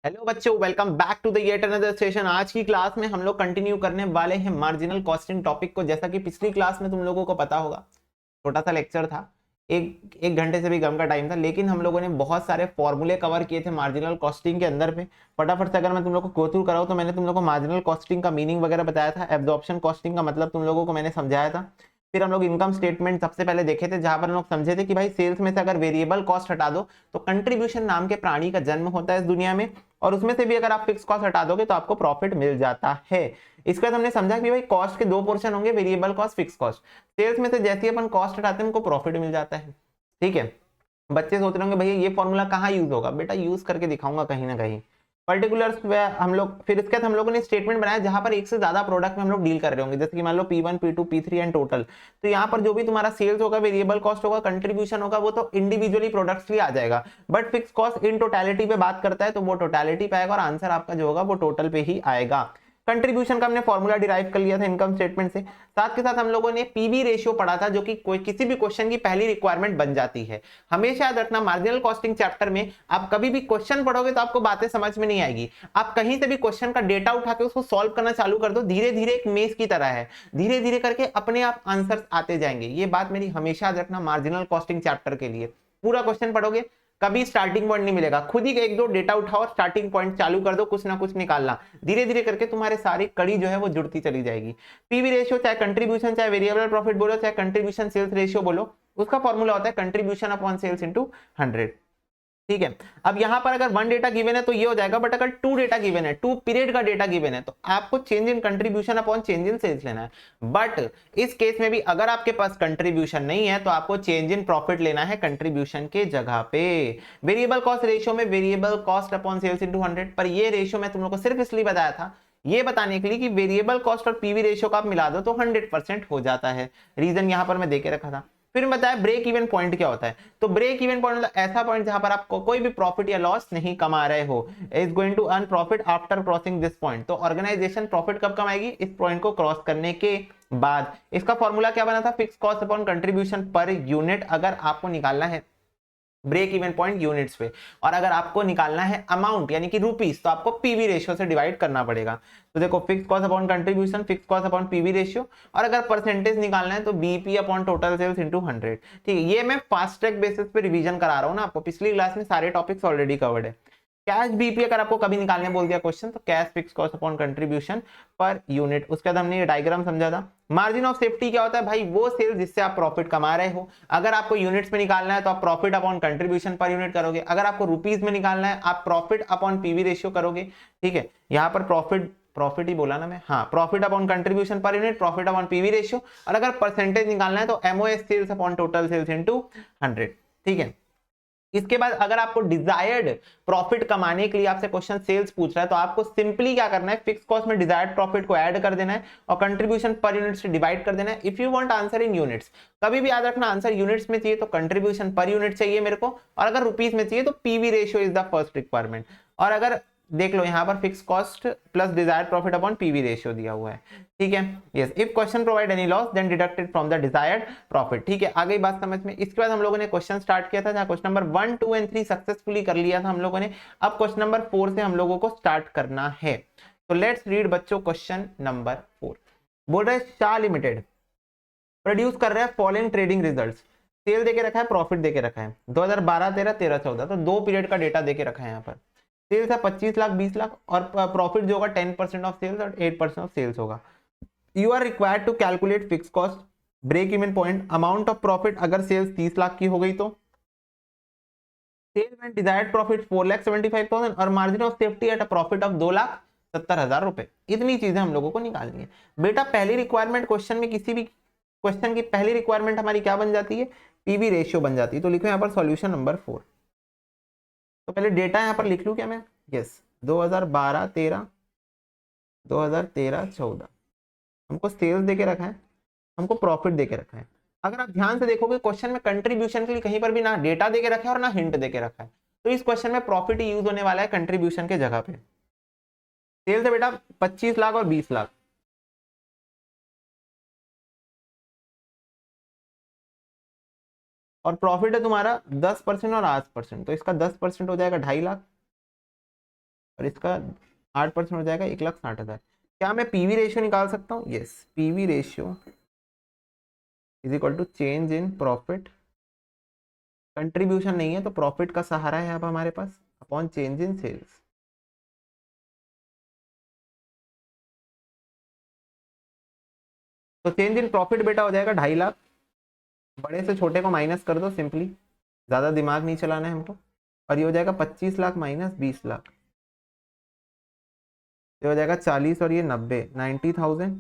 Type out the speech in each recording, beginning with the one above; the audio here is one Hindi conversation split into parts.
हेलो बच्चों, welcome back to the yet another session. आज की क्लास में हम लोग कंटिन्यू करने वाले हैं मार्जिनल कॉस्टिंग टॉपिक को। जैसा कि पिछली क्लास में तुम लोगों को पता होगा, छोटा सा लेक्चर था, एक घंटे से भी कम का टाइम था, लेकिन हम लोगों ने बहुत सारे फॉर्मूले कवर किए थे मार्जिनल कॉस्टिंग के अंदर पे। फटाफट से अगर मैं तुम लोग को गो थ्रू कराऊं तो मैंने तुम लोग को मार्जिनल कॉस्टिंग का मीनिंग वगैरह बताया था, एब्जॉर्प्शन कॉस्टिंग का मतलब तुम लोगों को मैंने समझाया था। फिर हम लोग इनकम स्टेटमेंट सबसे पहले देखे थे, जहां पर हम लोग समझे थे कि भाई सेल्स में से अगर वेरिएबल कॉस्ट हटा दो तो कंट्रीब्यूशन नाम के प्राणी का जन्म होता है इस दुनिया में, और उसमें से भी अगर आप फिक्स कॉस्ट हटा दोगे तो आपको प्रॉफिट मिल जाता है। इसके बाद हमने समझा कि भाई कॉस्ट के दो पोर्शन होंगे, variable cost, fix cost. Sales में से जैसे ही अपन कॉस्ट हटाते हैं हमको प्रॉफिट मिल जाता है। ठीक है, बच्चे सोच रहे होंगे भैया ये फॉर्मूला कहाँ यूज होगा, बेटा यूज करके दिखाऊंगा कहीं ना कहीं पर्टिकुलर्स में हम लोग। फिर इसके बाद हम लोगों ने स्टेटमेंट बनाया जहां पर एक से ज्यादा प्रोडक्ट में हम लोग डील कर रहे होंगे, जैसे कि मान लो P1 P2 P3 and total. तो यहाँ पर जो भी तुम्हारा सेल्स होगा, वेरिएबल कॉस्ट होगा, कंट्रीब्यूशन होगा, वो तो इंडिविजुअली प्रोडक्ट्स के लिए आ जाएगा। But fix cost in totality पे बात करता है तो वो टोटलिटी पे आएगा और आंसर आपका जो होगा वो टोटल पे ही आएगा। कंट्रीब्यूशन का हमने फॉर्मूला डिराइव कर लिया था इनकम स्टेटमेंट से। साथ के साथ हम लोगों ने पीवी रेशियो पढ़ा था, जो कि कोई किसी भी क्वेश्चन की पहली रिक्वायरमेंट बन जाती है। हमेशा याद रखना, मार्जिनल कॉस्टिंग चैप्टर में आप कभी भी क्वेश्चन पढ़ोगे तो आपको बातें समझ में नहीं आएगी। आप कहीं से भी क्वेश्चन का डेटा उठा के उसको सॉल्व करना चालू कर दो, धीरे धीरे एक मेज की तरह है, धीरे धीरे करके अपने आप आंसर्स आते जाएंगे। ये बात मेरी हमेशा याद रखना मार्जिनल कॉस्टिंग चैप्टर के लिए। पूरा क्वेश्चन पढ़ोगे कभी स्टार्टिंग पॉइंट नहीं मिलेगा, खुद ही एक दो डेटा उठाओ, स्टार्टिंग पॉइंट चालू कर दो, कुछ ना कुछ निकालना, धीरे धीरे करके तुम्हारे सारी कड़ी जो है वो जुड़ती चली जाएगी। पीवी रेशियो, चाहे कंट्रीब्यूशन, चाहे वेरिएबल प्रॉफिट बोलो, चाहे कंट्रीब्यूशन सेल्स रेशियो बोलो, उसका फॉर्मूला होता है कंट्रीब्यूशन अपॉन सेल्स इनटू 100। ठीक है, अब यहां पर अगर वन डेटा गिवन है तो ये हो जाएगा, बट अगर टू डेटा गिवन है, टू पीरियड का डेटा गिवन है, तो आपको change in contribution upon change in sales लेना है। बट इस केस में भी अगर आपके पास कंट्रीब्यूशन नहीं है तो आपको चेंज इन प्रॉफिट लेना है कंट्रीब्यूशन के जगह पे। वेरिएबल कॉस्ट रेशियो में variable cost upon sales into 100, पर ये रेशियो मैं तुम लोग को सिर्फ इसलिए बताया था, ये बताने के लिए कि वेरिएबल कॉस्ट और पीवी रेशियो का आप मिला दो तो 100% हो जाता है। रीजन यहां पर मैं देके रखा था। फिर बताया ब्रेक इवन पॉइंट क्या होता है। तो ब्रेक इवन पॉइंट मतलब ऐसा पॉइंट जहां पर आप कोई भी प्रॉफिट या लॉस नहीं कमा रहे हो, is going to earn profit after crossing this point. तो ऑर्गेनाइजेशन प्रॉफिट कब कमाएगी, इस पॉइंट को क्रॉस करने के बाद। इसका फॉर्मूला क्या बना था, fix cost upon contribution per unit. अगर आपको निकालना है ब्रेक इवन पॉइंट यूनिट्स पे, और अगर आपको निकालना है अमाउंट यानी कि रुपीस, तो आपको पीवी रेशियो से डिवाइड करना पड़ेगा। तो देखो, fix cost upon contribution, fix cost upon PV ratio, और अगर परसेंटेज निकालना है तो BP upon total sales into 100। ठीक है, ये मैं फास्ट ट्रैक बेसिस पे रिवीजन करा रहा हूँ ना आपको, पिछली क्लास में सारे टॉपिक्स ऑलरेडी कवर्ड है। कैश बीपी अगर आपको कभी निकालने बोल दिया क्वेश्चन, तो cash fix cost upon contribution per unit. उसके बाद हमने ये डायग्राम समझा था। मार्जिन ऑफ सेफ्टी क्या होता है भाई, वो सेल्स जिससे आप प्रॉफिट कमा रहे हो। अगर आपको यूनिट्स में निकालना है तो आप profit upon contribution per unit करोगे, अगर आपको रुपीस में निकालना है आप प्रॉफिट अपॉन पीवी रेशियो करोगे। ठीक है, यहाँ पर प्रॉफिट प्रॉफिट ही बोला ना मैं, हाँ, profit upon contribution per unit, profit upon PV ratio, और अगर परसेंटेज निकालना है तो MOS sales upon total sales into 100। ठीक है, इसके बाद अगर आपको डिजायर्ड प्रॉफिट कमाने के लिए आपसे क्वेश्चन सेल्स पूछ रहा है तो आपको सिंपली क्या करना है, फिक्स कॉस्ट में डिजायर्ड प्रॉफिट को ऐड कर देना है और कंट्रीब्यूशन पर यूनिट से डिवाइड कर देना है। If you want answer in units, कभी भी याद रखना आंसर यूनिट्स में चाहिए तो कंट्रीब्यूशन पर यूनिट चाहिए मेरे को, और अगर रुपीस में चाहिए तो PV ratio is the first requirement. और अगर देख लो यहाँ पर fix cost plus desired profit upon PV ratio दिया हुआ है। ठीक है, yes, if question provide any loss then deducted from the desired profit. ठीक है, आ गई बात समझ में। इसके बाद हम लोगों ने क्वेश्चन स्टार्ट किया था जहां क्वेश्चन नंबर 1, 2 एंड 3 सक्सेसफुली कर लिया था हम लोगों ने। अब क्वेश्चन नंबर 4 से हम लोगों को स्टार्ट करना है। तो लेट्स रीड बच्चों क्वेश्चन नंबर 4। बोल रहे शाह लिमिटेड प्रोड्यूस कर रहा है फॉलोइंग ट्रेडिंग रिजल्ट्स। सेल देके रखा है, प्रॉफिट देके रखा है, 2012, 13, 13, 14, तो दो पीरियड का डेटा देके रखा है यहाँ पर। सेल्स है 25 लाख, 20 लाख, और प्रॉफिट जो होगा 10% ऑफ सेल्स और 8% ऑफ सेल्स होगा। You are required to calculate fix cost, break even point, amount of profit अगर सेल्स 30 लाख की हो गई तो, सेल्स एंड डिजायर्ड प्रॉफिट 4,75,000, और margin of safety at a profit of 2,70,000 रुपए। इतनी चीजें हम लोगों को निकालनी है। बेटा पहली रिक्वायरमेंट क्वेश्चन में, किसी भी क्वेश्चन की पहली रिक्वायरमेंट हमारी क्या बन जाती है, पीवी रेशियो बन जाती है। तो लिखो यहाँ पर सॉल्यूशन नंबर 4। तो पहले डेटा यहाँ पर लिख लूं क्या मैं, यस, 2012, 13, 2013, 14 हमको सेल्स देके रखा है, हमको प्रॉफिट देके रखा है। अगर आप ध्यान से देखोगे क्वेश्चन में कंट्रीब्यूशन के लिए कहीं पर भी ना डेटा देके रखा है और ना हिंट देके रखा है, तो इस क्वेश्चन में प्रॉफिट ही यूज होने वाला है कंट्रीब्यूशन के जगह पे। सेल्स है बेटा 25 लाख और 20 लाख, और प्रॉफिट है तुम्हारा 10% और 8%, तो इसका 10% हो जाएगा 2.5 लाख, और इसका 8% हो जाएगा 1,60,000। क्या मैं पीवी रेशियो निकाल सकता हूँ? Yes, PV ratio is equal to change in profit, contribution नहीं है तो प्रॉफिट का सहारा है अब हमारे पास, अपॉन चेंज इन सेल्स। तो चेंज इन प्रॉफिट बेटा हो जाएगा 2.5 लाख, बड़े से छोटे को माइनस कर दो सिंपली, ज्यादा दिमाग नहीं चलाना है हमको। और ये हो जाएगा 25 लाख माइनस 20 लाख, ये हो जाएगा 40 और ये 90, 90,000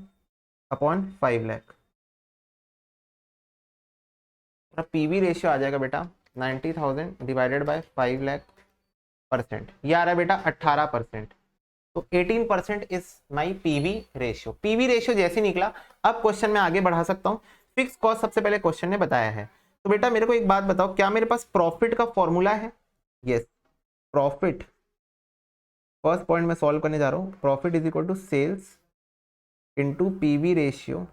अपॉन 5 लाख। पीवी रेशियो आ जाएगा बेटा 90,000 डिवाइडेड बाय 5 लाख परसेंट, ये आ रहा है बेटा 18%। तो 18% is my PV ratio. PV ratio जैसे निकला, अब क्वेश्चन में आगे बढ़ा सकता हूँ। फिक्स कॉस्ट सबसे पहले क्वेश्चन ने बताया है, तो बेटा मेरे को एक बात बताओ, क्या मेरे पास प्रॉफिट का फॉर्मूला है? यस, प्रॉफिट, फर्स्ट पॉइंट में सॉल्व करने जा रहा हूँ। Profit is equal to sales into PV ratio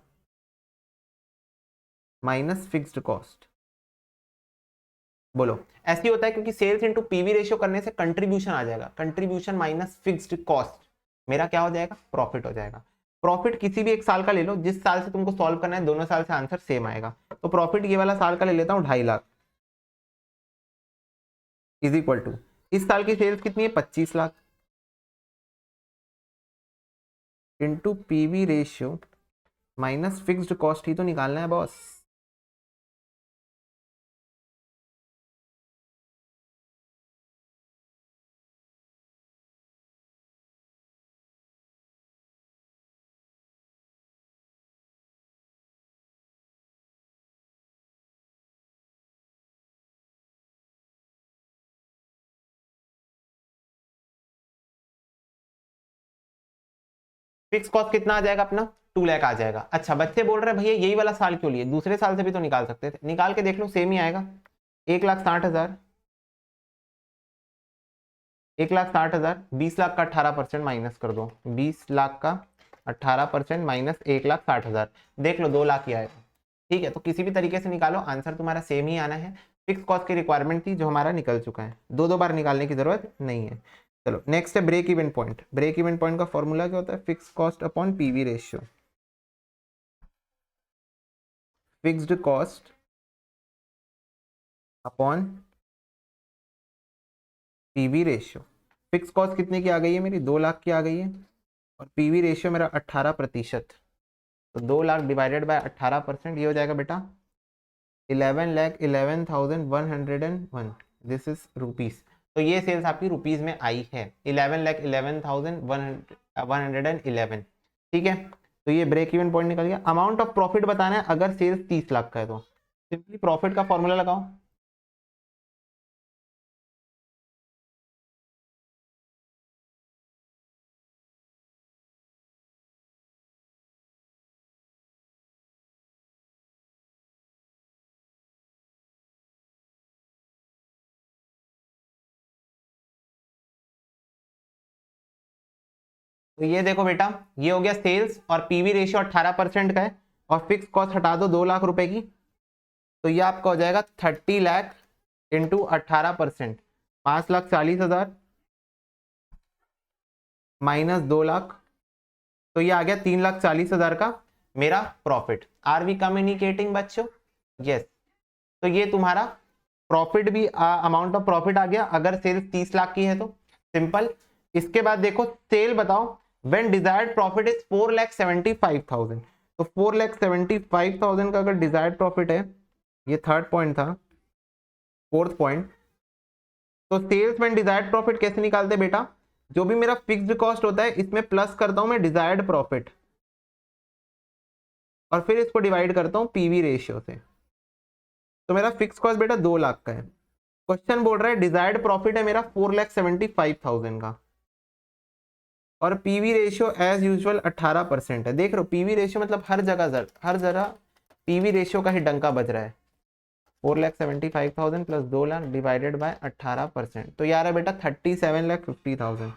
minus fixed cost. बोलो, ऐसे ही होता है क्योंकि सेल्स इनटू पीवी रेशियो करने से कंट्रीब्यूशन आ जाएगा, कंट्रीब्यूशन माइनस फिक्स्ड कॉस्ट, मेरा क्या हो जाएगा? प्रॉफिट हो जाएगा। प्रॉफिट किसी भी एक साल का ले लो, जिस साल से तुमको सॉल्व करना है, दोनों साल से आंसर सेम आएगा। तो प्रॉफिट ये वाला साल का ले लेता हूँ 2.5 लाख, इज इक्वल टू इस साल की सेल्स कितनी है? 25 lakh, into PV ratio minus fixed cost ही तो निकालना है बॉस। फिक्स कॉस्ट कितना आ जाएगा अपना? 2 लाख आ जाएगा। अच्छा, बच्चे बोल रहे हैं भैया यही वाला साल क्यों लिए, दूसरे साल से भी तो निकाल सकते थे। निकाल के देख लो, सेम ही आएगा। 1,60,000, 1,60,000, 20 लाख का 18% माइनस कर दो, 20 लाख का 18% माइनस 1,60,000, देख लो 2 लाख ही आएगा। ठीक है, तो किसी भी तरीके से निकालो, आंसर तुम्हारा सेम ही आना है। फिक्स कॉस्ट की रिक्वायरमेंट थी जो हमारा निकल चुका है, दो बार निकालने की जरूरत नहीं है। चलो नेक्स्ट है break even point. Break even point का फॉर्मूला क्या होता है? Fix cost upon PV ratio. Fixed cost upon PV ratio. Fix cost कितने की आ गई है मेरी? 2 लाख की आ गई है, और पीवी रेशियो मेरा 18%, तो 2 लाख डिवाइडेड बाय 18%, ये हो जाएगा बेटा 11,11,101, दिस इज रुपीज। तो ये सेल्स आपकी रुपीज में आई है, 11,11,111। ठीक है, तो ये ब्रेक इवन पॉइंट निकल गया। अमाउंट ऑफ प्रॉफिट बताना है अगर सेल्स 30 लाख का है, तो सिंपली प्रॉफिट का फॉर्मूला लगाओ। तो ये देखो बेटा, ये हो गया सेल्स, और पीवी रेशियो 18% का है, और फिक्स कॉस्ट हटा दो 2 लाख रुपए की, तो ये आपका हो जाएगा 30 लाख इंटू 18%, 5,40,000 माइनस 2 लाख, तो ये आ गया 3,40,000 का मेरा प्रॉफिट। आर वी कम्युनिकेटिंग बच्चों? यस। तो ये तुम्हारा प्रॉफिट भी, अमाउंट ऑफ प्रॉफिट आ गया अगर सेल्स 30 लाख की है तो, सिंपल। इसके बाद देखो सेल बताओ, व्हेन डिजायर्ड प्रॉफिट इज 4,75,000, तो 4,75,000 का अगर डिजायर्ड प्रॉफिट है, ये थर्ड पॉइंट था, फोर्थ पॉइंट। तो सेल्स व्हेन डिजायर्ड प्रॉफिट कैसे निकालते बेटा? जो भी मेरा फिक्स्ड कॉस्ट होता है इसमें प्लस करता हूं मैं डिजायर्ड प्रॉफिट, और फिर इसको डिवाइड करता हूं पीवी रेशियो से। तो मेरा फिक्स कॉस्ट बेटा 2 लाख का है, क्वेश्चन बोल रहा है डिजायर्ड प्रॉफिट है मेरा 4,75,000 का, और पीवी रेशियो एज यूजुअल 18% है। देख रहे हो, पीवी रेशियो मतलब हर जगह पीवी रेशियो का ही डंका बज रहा है। 4,75,000 प्लस 2 लाख डिवाइडेड बाय 18%, तो यार है बेटा 37,50,000।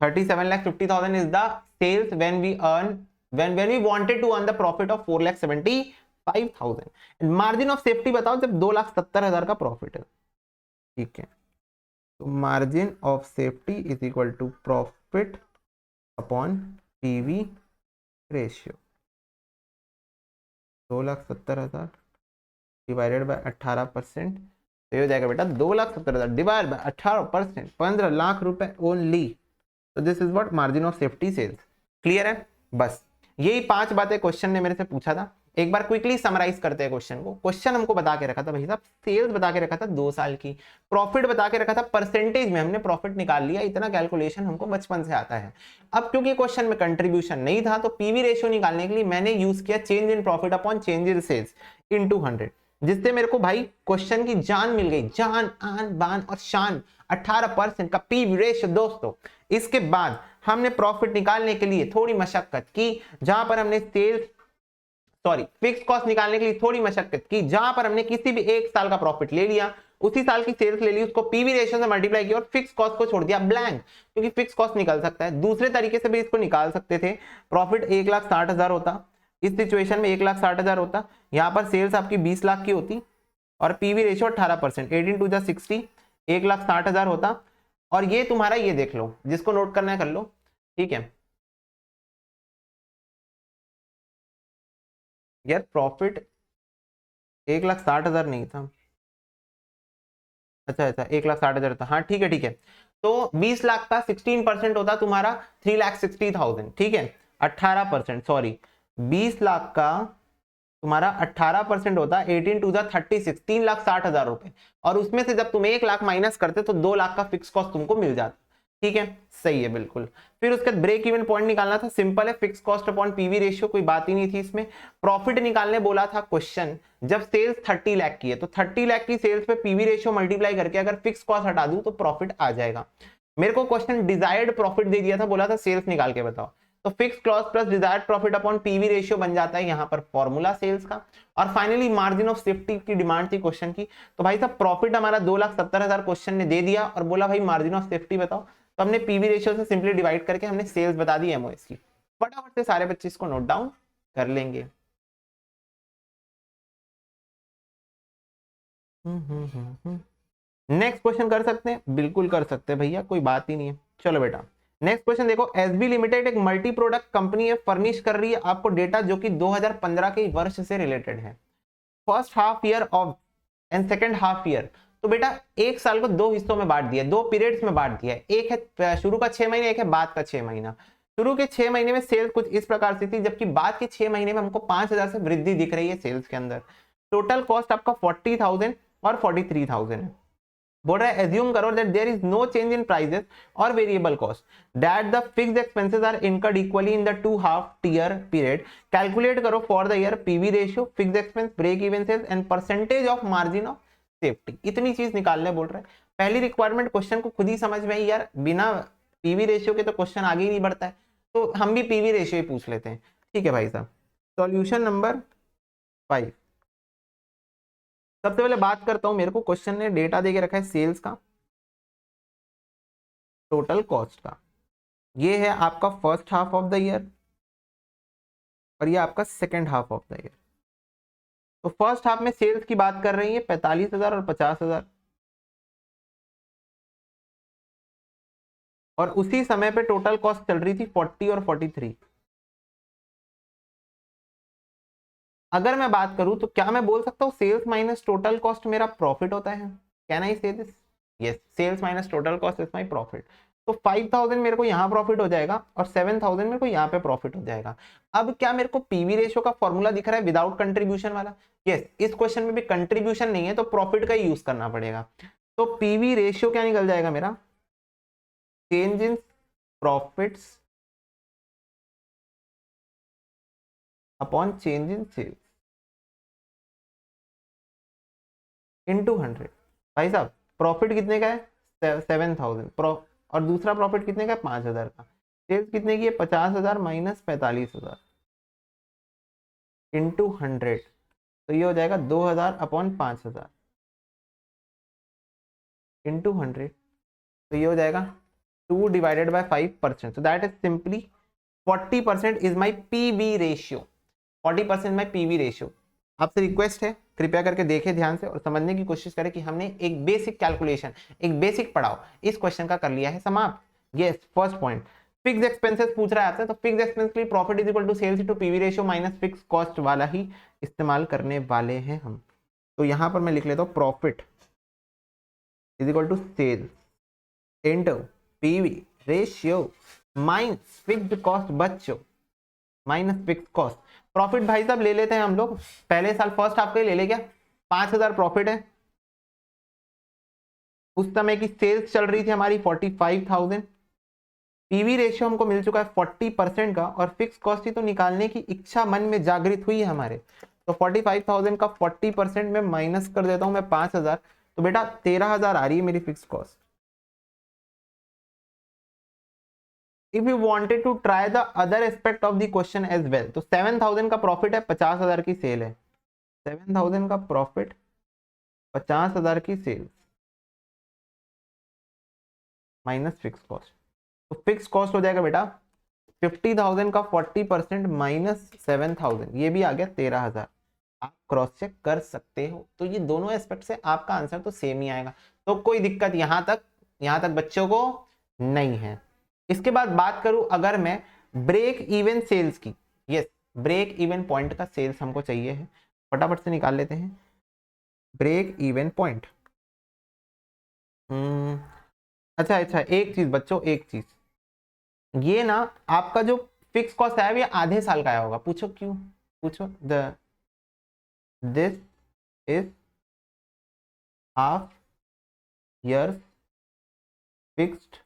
37,50,000 is the sales when we earn, when we wanted to earn the profit of 4,75,000। Margin of safety बताओ जब 2,70,000 का प्रॉफिट है। ठीक है, तो margin of safety is equal to profit upon PV ratio. 2,70,000 divided by 18%, तो ये हो जाएगा बेटा 2,70,000 डिवाइड बाय 18%, 15 लाख रुपए ओनली। तो this is what margin of safety sales. Clear है? बस यही 5 बातें क्वेश्चन ने मेरे से पूछा था। एक बार क्विकली समराइज करते हैं क्वेश्चन को। क्वेश्चन हमको बता के रखा था भाई साहब, सेल्स बता के रखा था 2 साल की, प्रॉफिट बता के रखा था परसेंटेज में, हमने प्रॉफिट निकाल लिया। इतना कैलकुलेशन हमको बचपन से आता है। अब क्योंकि क्वेश्चन में कंट्रीब्यूशन नहीं था, तो पीवी रेशियो निकालने के लिए मैंने यूज किया change in profit upon change in sales into 100, जिससे मेरे को भाई क्वेश्चन की जान मिल गई, जान आन बान और शान। 18% का पीवी रेशियो दोस्तों। इसके बाद हमने प्रॉफिट निकालने के लिए थोड़ी मशक्कत की, जहां पर हमने फिक्स कॉस्ट निकालने के लिए थोड़ी मशक्कत की, जहां पर हमने किसी भी एक साल का प्रॉफिट ले लिया, उसी साल की सेल्स ले ली, उसको पीवी रेशियो से मल्टीप्लाई किया और फिक्स कॉस्ट को छोड़ दिया ब्लैंक, क्योंकि फिक्स कॉस्ट निकल सकता है। दूसरे तरीके से भी इसको निकाल सकते थे। प्रॉफिट 1,60,000 होता, इस सिचुएशन में 1,60,000 होता, यहां पर सेल्स आपकी 20 लाख की होती और पीवी रेशियो 18%, 18 2 60, 1,60,000 होता। और ये तुम्हारा, ये देख लो, जिसको नोट करना है कर लो, ठीक है यार। प्रॉफिट 1,60,000 नहीं था, अच्छा 1,60,000 था, हाँ ठीक है ठीक है। तो 20 लाख का 16% होता तुम्हारा 3,60,000, ठीक है 18%, सॉरी 20 लाख का तुम्हारा 18% होता 18 2 36, 3,60,000 रुपए। और उसमें से जब तुम 1 लाख माइनस करते तो 2 लाख का फिक्स कॉस्ट तुमको मिल जाता। ठीक है, सही है बिल्कुल। फिर उसके बाद ब्रेक इवन पॉइंट निकालना था, सिंपल है, fix cost upon PV ratio, कोई बात ही नहीं थी इसमें। प्रॉफिट निकालने बोला था क्वेश्चन, जब सेल्स 30 लाख की है तो 30 लाख की सेल्स पे पीवी रेशियो मल्टीप्लाई करके अगर फिक्स कॉस्ट हटा दूं तो प्रॉफिट आ जाएगा। मेरे को क्वेश्चन डिजायर्ड प्रॉफिट दे दिया था, बोला था सेल्स निकाल के बताओ, तो fix cost plus desired profit upon PV ratio बन जाता है यहाँ पर फॉर्मूला सेल्स का। और फाइनली मार्जिन ऑफ सेफ्टी की डिमांड थी क्वेश्चन की, तो भाई साहब प्रॉफिट हमारा 2,70,000 क्वेश्चन ने दे दिया और बोला भाई मार्जिन ऑफ सेफ्टी बताओ, तो हमने पीवी रेशियो से सिंपली डिवाइड करके हमने सेल्स बता दी एमओएस की। फटाफट से सारे बच्चे इसको नोट डाउन कर लेंगे। नेक्स्ट क्वेश्चन कर सकते हैं, बिल्कुल कर सकते हैं भैया, कोई बात ही नहीं है। चलो बेटा नेक्स्ट क्वेश्चन देखो। एसबी लिमिटेड एक मल्टी प्रोडक्ट कंपनी है, फर्निश कर रही है आपको डेटा जो कि 2015 के वर्ष से रिलेटेड है, first half year of and second half year. तो बेटा एक साल को 2 हिस्सों में बांट दिया, 2 पीरियड्स में बांट दिया है, एक है शुरू का 6 महीने, एक है बाद का 6 महीना। शुरू के 6 महीने में सेल्स कुछ इस प्रकार से थी, जबकि बाद के 6 महीने में हमको 5,000 से वृद्धि दिख रही है सेल्स के अंदर। टोटल कॉस्ट आपका 40,000 और 43,000 है। बोल रहा है एज्यूम करो that there is no change in prices और variable cost, that the fixed expenses are incurred equally in the 2 half year period. Calculate करो for the year PV ratio, fixed expense, break even sales and percentage of margin of safety. इतनी चीज निकालने बोल रहा है। पहली रिक्वायरमेंट क्वेश्चन को खुद ही समझ में आई यार, बिना पीवी रेशियो के तो क्वेश्चन आगे ही नहीं बढ़ता है, तो हम भी पीवी रेशियो ही पूछ लेते हैं। ठीक है भाई साहब, सॉल्यूशन नंबर 5। सबसे पहले बात करता हूं, मेरे को क्वेश्चन ने डेटा देके रखा है सेल्स का, टोटल कॉस्ट का। ये है आपका first half of the year और ये आपका second half of the year. तो फर्स्ट हाफ में सेल्स की बात कर रही है 45,000 और 50,000, और उसी समय पे टोटल कॉस्ट चल रही थी 40 और 43। अगर मैं बात करूं तो क्या मैं बोल सकता हूं सेल्स माइनस टोटल कॉस्ट मेरा प्रॉफिट होता है? Can I say this? Yes, sales minus total cost is my profit. तो 5,000 मेरे को यहाँ प्रॉफिट हो जाएगा और 7,000 मेरे को यहाँ पे प्रॉफिट हो जाएगा। अब क्या मेरे को पीवी रेशियो का फॉर्मूला दिख रहा है विदाउट कंट्रीब्यूशन वाला? यस, इस क्वेश्चन में भी कंट्रीब्यूशन नहीं है तो प्रॉफिट का ही यूज करना पड़ेगा। तो पीवी रेशियो क्या निकल जाएगा मेरा? Change in profits upon change in sales into 100। भाई साहब प्रॉफिट कितने का है? 7,000 और दूसरा प्रॉफिट कितने का है? 5,000 का। सेल्स कितने की है? 50,000 माइनस 45,000 इंटू 100, तो ये हो जाएगा 2,000 अपॉन 5,000 इंटू 100, तो ये हो जाएगा 2 divided by 5%, so that is simply 40% is my PV ratio, 40% my PV ratio। आपसे रिक्वेस्ट है कृपया करके देखें ध्यान से और समझने की कोशिश करें कि हमने एक बेसिक कैलकुलेशन, एक बेसिक पढ़ाओ इस क्वेश्चन का कर लिया है समाप्त। Yes, first point fix expenses पूछ रहा है आपसे, तो फिक्स एक्सपेंस के लिए profit is equal to sales to PV ratio minus fix cost वाला ही इस्तेमाल करने वाले हैं हम। तो यहां पर मैं लिख लेता हूं profit is equal to sales into PV ratio minus fixed cost, बच्चों माइनस फिक्स कॉस्ट। प्रॉफिट भाई साहब ले लेते हैं हम लोग, पहले साल फर्स्ट हाफ के ले ले क्या, 5000 प्रॉफिट है। उस समय की सेल्स चल रही थी हमारी 45,000। पीवी रेशियो हमको मिल चुका है 40% का, और फिक्स कॉस्ट ही तो निकालने की इच्छा मन में जागृत हुई है हमारे। तो 45,000 का 40% में माइनस कर देता हूं मैं 5,000, तो बेटा 13,000 आ रही है मेरी fix cost. If you wanted to try the other aspect of the question as well, तो 7,000 का प्रॉफिट है, 50,000 की सेल है। 7,000 का प्रॉफिट, 50,000 की सेल माइनस फिक्स कॉस्ट, तो फिक्स कॉस्ट हो जाएगा बेटा 50,000 का 40% माइनस 7,000, ये भी आ गया 13,000। आप क्रॉस चेक कर सकते हो। तो ये दोनों एस्पेक्ट से आपका आंसर तो सेम ही आएगा, तो कोई दिक्कत यहां तक बच्चों को नहीं है। इसके बाद बात करूं अगर मैं ब्रेक इवन सेल्स की, यस ब्रेक इवन पॉइंट का सेल्स हमको चाहिए है, फटाफट से निकाल लेते हैं ब्रेक इवन पॉइंट। अच्छा एक चीज बच्चों, एक चीज, ये ना आपका जो फिक्स कॉस्ट है ये आधे साल का आया होगा। पूछो क्यों, पूछो this is half year fixed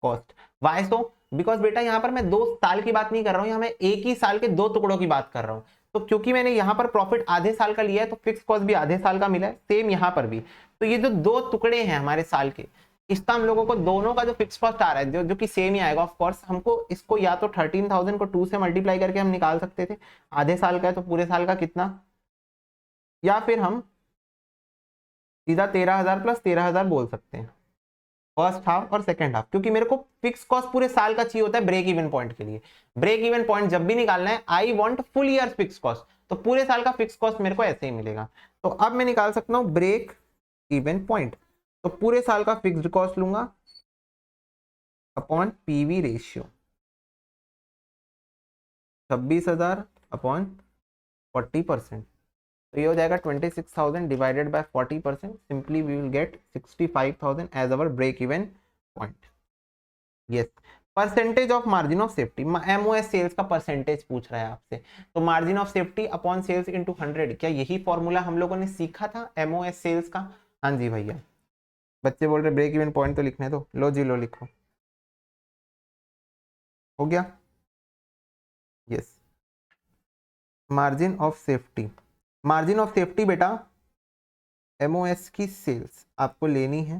cost. Why so? Because बेटा यहाँ पर मैं 2 साल की बात नहीं कर रहा हूँ, यहाँ मैं एक ही साल के 2 टुकड़ों की बात कर रहा हूँ। तो क्योंकि मैंने यहाँ पर प्रॉफिट आधे साल का लिया है, तो फिक्स कॉस्ट भी आधे साल का मिला है, सेम यहाँ पर भी। तो ये जो 2 टुकड़े हैं हमारे साल के, इसका हम लोगों को दोनों का जो फिक्स कॉस्ट आ रहा है जो कि सेम ही आएगा। ऑफ कोर्स हमको इसको या तो 13,000 को 2 से मल्टीप्लाई करके हम निकाल सकते थे, आधे साल का है तो पूरे साल का कितना, या फिर हम सीधा 13,000 प्लस 13,000 बोल सकते हैं, फर्स्ट हाफ और सेकंड हाफ, क्योंकि मेरे को फिक्स कॉस्ट पूरे साल का चाहिए होता है ब्रेक इवन पॉइंट के लिए। ब्रेक इवन पॉइंट जब भी निकालना है, I want full year fix cost, तो पूरे साल का फिक्स कॉस्ट मेरे को ऐसे ही मिलेगा। तो अब मैं निकाल सकता हूं ब्रेक इवन पॉइंट, तो पूरे साल का फिक्स्ड कॉस्ट लूंगा अपॉन पीवी रेशियो, 26,000 अपॉन 40%, तो ये हो जाएगा 26,000 divided by 40%, simply we will get 65,000 as our break even point. Yes, percentage of margin of safety, MOS sales का परसेंटेज पूछ रहा है आपसे, तो margin of safety upon sales into 100, क्या यही फॉर्मूला हम लोगों ने सीखा था एमओएस सेल्स का? हाँ जी भैया, बच्चे बोल रहे ब्रेक इवन पॉइंट तो लिखने दो, लो जी लो लिखो, हो गया। Yes, margin of safety, margin of safety बेटा एमओएस की सेल्स आपको लेनी है,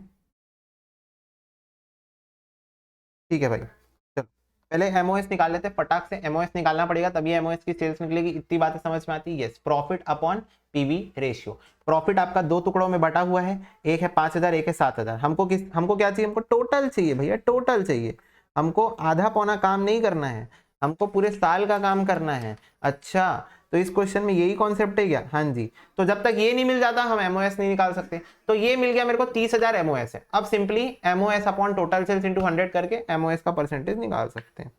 ठीक है भाई। चलो पहले एमओएस निकाल लेते हैं, फटाक से एमओएस निकालना पड़ेगा तभी एमओएस की सेल्स निकलेगी, इतनी बातें समझ में आती है। Yes, profit upon PV ratio, profit आपका 2 टुकड़ों में बटा हुआ है, एक है 5,000 एक है 7,000। हमको क्या चाहिए, हमको टोटल चाहिए भैया, टोटल चाहिए, हमको आधा पौना काम नहीं करना है, हमको पूरे साल का काम करना है। अच्छा, तो इस क्वेश्चन में यही कॉन्सेप्ट है क्या? हाँ जी। तो जब तक ये नहीं मिल जाता हम एमओएस नहीं निकाल सकते। तो ये मिल गया मेरे को 30,000 एमओएस है। अब simply MOS upon total sales into 100 करके एमओएस का परसेंटेज निकाल सकते हैं।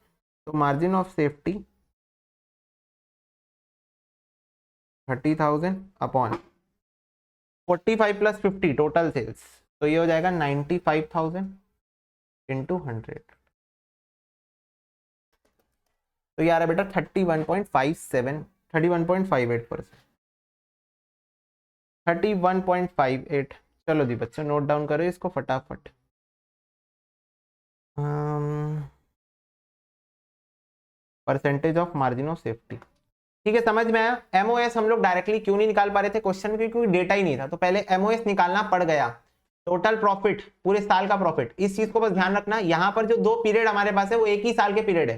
तो margin of safety 30,000 upon 45 plus 50 total sales, तो ये हो जाएगा 95,000 इंटू 100, तो यार बेटा 31.57 31.58%, 31.58। चलो जी बच्चों नोट डाउन करो इसको फटाफट। Percentage of margin of safety, ठीक है, समझ में आया। एमओएस हम लोग डायरेक्टली क्यों नहीं निकाल पा रहे थे क्वेश्चन में, क्योंकि डेटा ही नहीं था, तो पहले एमओएस निकालना पड़ गया। टोटल प्रॉफिट, पूरे साल का प्रॉफिट, इस चीज को बस ध्यान रखना, यहाँ पर जो 2 पीरियड हमारे पास है वो एक ही साल के पीरियड है,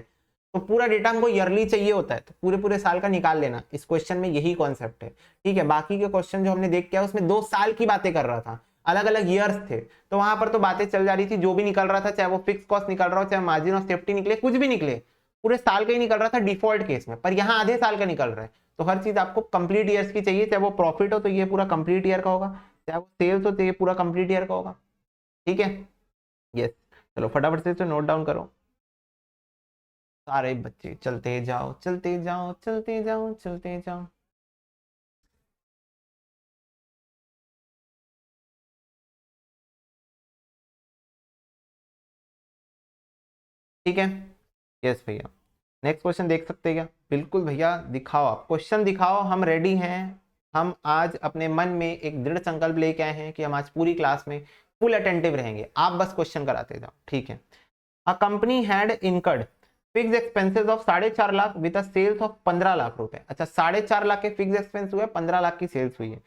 तो पूरा डेटा हमको ईयरली चाहिए होता है, तो पूरे साल का निकाल लेना। इस क्वेश्चन में यही कॉन्सेप्ट है, ठीक है। बाकी के क्वेश्चन जो हमने देख किया उसमें 2 साल की बातें कर रहा था, अलग अलग ईयर्स थे, तो वहां पर तो बातें चल जा रही थी, जो भी निकल रहा था, चाहे वो फिक्स कॉस्ट निकल रहा हो, चाहे मार्जिन ऑफ सेफ्टी निकले, कुछ भी निकले, पूरे साल का ही निकल रहा था डिफॉल्ट केस में। पर यहाँ आधे साल का निकल रहा है, तो हर चीज आपको कंप्लीट ईयर्स की चाहिए, चाहे वो प्रॉफिट हो तो ये पूरा कंप्लीट ईयर का होगा, चाहे वो सेल्स हो तो ये पूरा कंप्लीट ईयर का होगा। ठीक है, यस। चलो फटाफट से नोट डाउन करो सारे बच्चे, चलते जाओ चलते जाओ चलते जाओ चलते जाओ। ठीक है, यस भैया। नेक्स्ट क्वेश्चन देख सकते हैं क्या? बिल्कुल भैया, दिखाओ आप क्वेश्चन दिखाओ, हम रेडी हैं। हम आज अपने मन में एक दृढ़ संकल्प लेके आए हैं कि हम आज पूरी क्लास में फुल अटेंटिव रहेंगे, आप बस क्वेश्चन कराते जाओ। ठीक है। A company had incurred fix expenses of 4.5 lakh with a sales of 15 lakh रुपए। अच्छा, 4.5 लाख के फिक्स एक्सपेंस हुए, 15 लाख की सेल्स हुई है।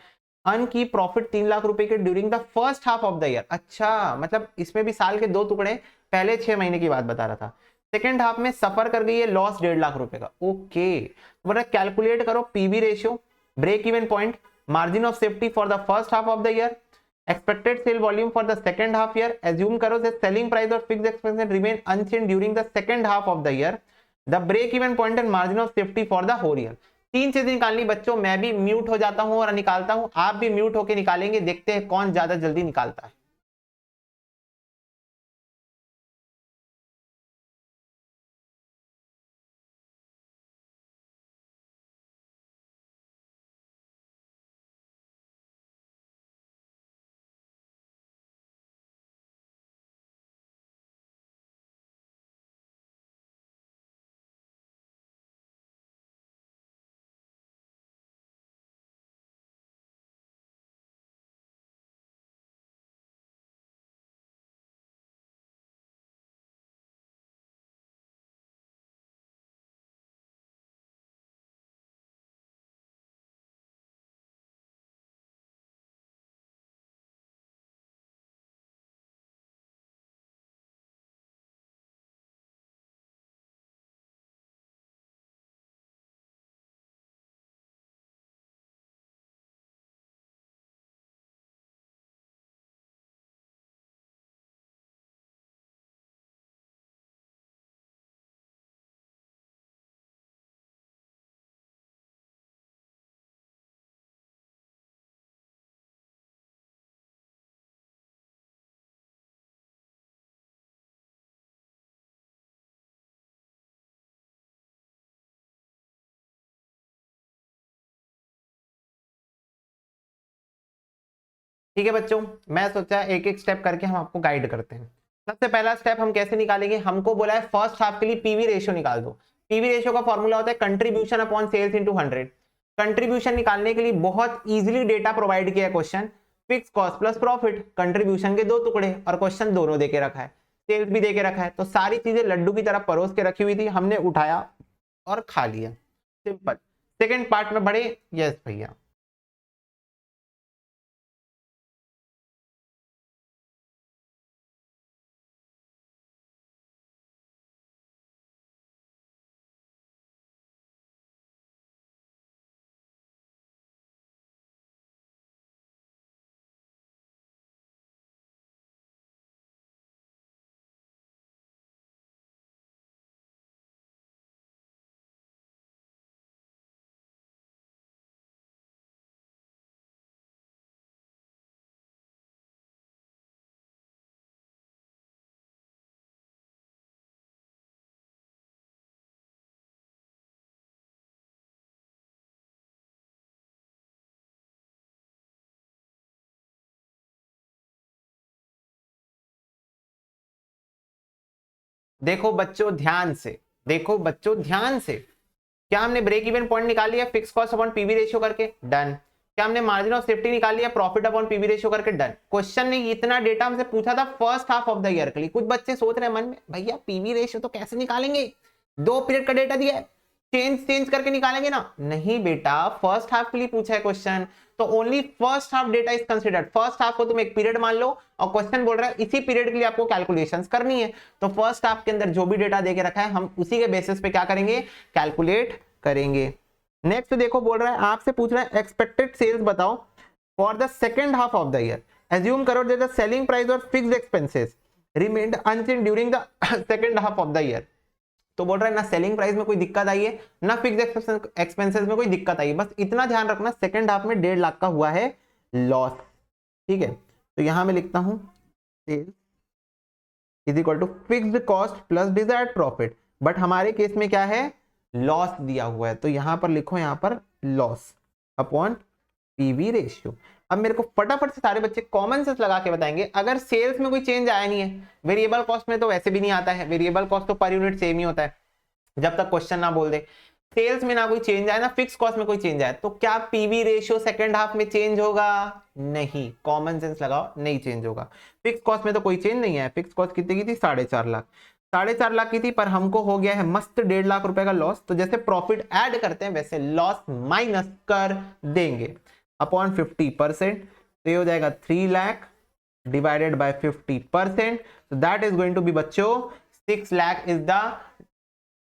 अर्न की प्रॉफिट 3 लाख रुपए के during the first half of the year. अच्छा, मतलब इसमें भी साल के 2 टुकड़े, पहले 6 महीने की बात बता रहा था। सेकेंड हाफ में सफर कर गई है लॉस 1.5 लाख रुपए का। ओके, तो कैलकुलेट करो PV ratio, break even point, margin of safety for the first half of the year, expected sale volume for the second half year. Assume करो that selling price और fixed expenses remain unchanged during the second half of the year. The break even point and margin of safety for the whole year. 3 चीजें निकालनी बच्चों, मैं भी म्यूट हो जाता हूं और निकालता हूं, आप भी म्यूट होके निकालेंगे, देखते हैं कौन ज्यादा जल्दी निकालता है। ठीक है बच्चों, मैं सोचा एक एक स्टेप करके हम आपको गाइड करते हैं। सबसे पहला स्टेप हम कैसे निकालेंगे, हमको बोला है फर्स्ट हाफ के लिए पीवी रेशियो निकाल दो। पीवी रेशियो का फॉर्मूला होता है contribution upon sales into 100। Contribution निकालने के लिए बहुत इजीली डेटा प्रोवाइड किया है question, fix cost plus profit, contribution के 2 टुकड़े और क्वेश्चन दोनों देके रखा है, सेल्स भी देके रखा है, तो सारी चीजें लड्डू की तरह परोस के रखी हुई थी, हमने उठाया और खा लिया, सिंपल। सेकेंड पार्ट में बढ़े, यस भैया। देखो बच्चों ध्यान से, देखो बच्चों ध्यान से, क्या हमने ब्रेक इवन पॉइंट निकाल लिया fix cost upon PV ratio करके, डन। क्या हमने मार्जिन ऑफ सेफ्टी निकाल लिया प्रॉफिट अपॉन पीवी रेशियो करके, डन। क्वेश्चन ने इतना डेटा हमसे पूछा था first half of the year के लिए। कुछ बच्चे सोच रहे हैं मन में, भैया पीवी रेशियो तो कैसे निकालेंगे, 2 पीरियड का डेटा दिया है, चेंज चेंज करके निकालेंगे ना। नहीं बेटा, फर्स्ट हाफ के लिए पूछा है क्वेश्चन, तो only first half data is considered. First half को तुम एक पीरियड मान लो और क्वेश्चन बोल रहा है इसी पीरियड के लिए आपको कैलकुलेशंस करनी है, तो फर्स्ट हाफ के अंदर जो भी डेटा देके रखा है हम उसी के बेसिस पे क्या करेंगे, कैलकुलेट करेंगे। नेक्स्ट देखो बोल रहा है, आपसे पूछ रहा है एक्सपेक्टेड सेल्स बताओ for the second half of the year. Assume करो दैट द सेलिंग प्राइस और fixed expenses remained unchanged during the second half of the year. तो बोल रहा है ना सेलिंग प्राइस में कोई दिक्कत आई है ना फिक्स एक्सपेंसेस में कोई दिक्कत आई है। बस इतना ध्यान रखना, सेकंड हाफ में 1.5 लाख का हुआ है लॉस। ठीक है, तो यहां मैं लिखता हूं sales is equal to fixed cost plus desired profit, but हमारे केस में क्या है, लॉस दिया हुआ है, तो यहां पर लिखो, यहां पर लॉस अपॉन पीवी रेशियो। अब मेरे को फटाफट से सारे बच्चे कॉमन सेंस लगा के बताएंगे, अगर सेल्स में कोई चेंज आया नहीं है, वेरिएबल कॉस्ट में तो वैसे भी नहीं आता है, वेरिएबल कॉस्ट तो पर यूनिट सेम ही होता है जब तक क्वेश्चन ना बोल दे, सेल्स में ना कोई चेंज आए ना फिक्स कॉस्ट में कोई चेंज आए, तो क्या पीवी रेशियो सेकंड हाफ में चेंज होगा? नहीं, कॉमन सेंस लगाओ, नहीं चेंज होगा। फिक्स कॉस्ट में तो कोई चेंज नहीं है, फिक्स कॉस्ट कितनी की थी, 4.5 लाख, 4.5 लाख की थी, पर हमको हो गया है मस्त 1.5 लाख रुपए का लॉस। तो जैसे प्रॉफिट ऐड करते हैं वैसे लॉस माइनस कर देंगे अपॉन 50%, तो ये हो जाएगा 3 lakh divided by 50%, so that is going to be बच्चों 6 lakh is the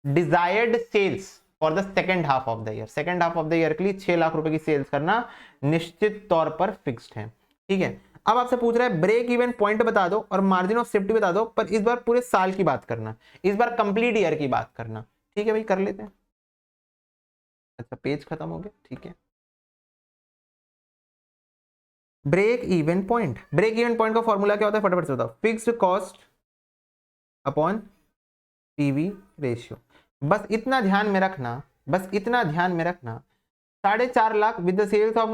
desired sales for the second half of the year। Second half of the year के लिए 6 लाख रुपए की सेल्स करना निश्चित तौर पर फिक्स्ड है। ठीक है, अब आपसे पूछ रहा है ब्रेक इवन पॉइंट बता दो और मार्जिन ऑफ सेफ्टी बता दो, पर इस बार पूरे साल की बात करना, इस बार कंप्लीट ईयर की बात करना। ठीक है भाई, कर लेते हैं। अच्छा, पेज खत्म हो गया, ठीक है। Break even point, break even point का फॉर्मूला क्या होता है, फटाफट से बताओ। Fixed cost upon PV ratio. बस इतना ध्यान में रखना, बस इतना ध्यान में रखना, 4.5 lakh with the sales of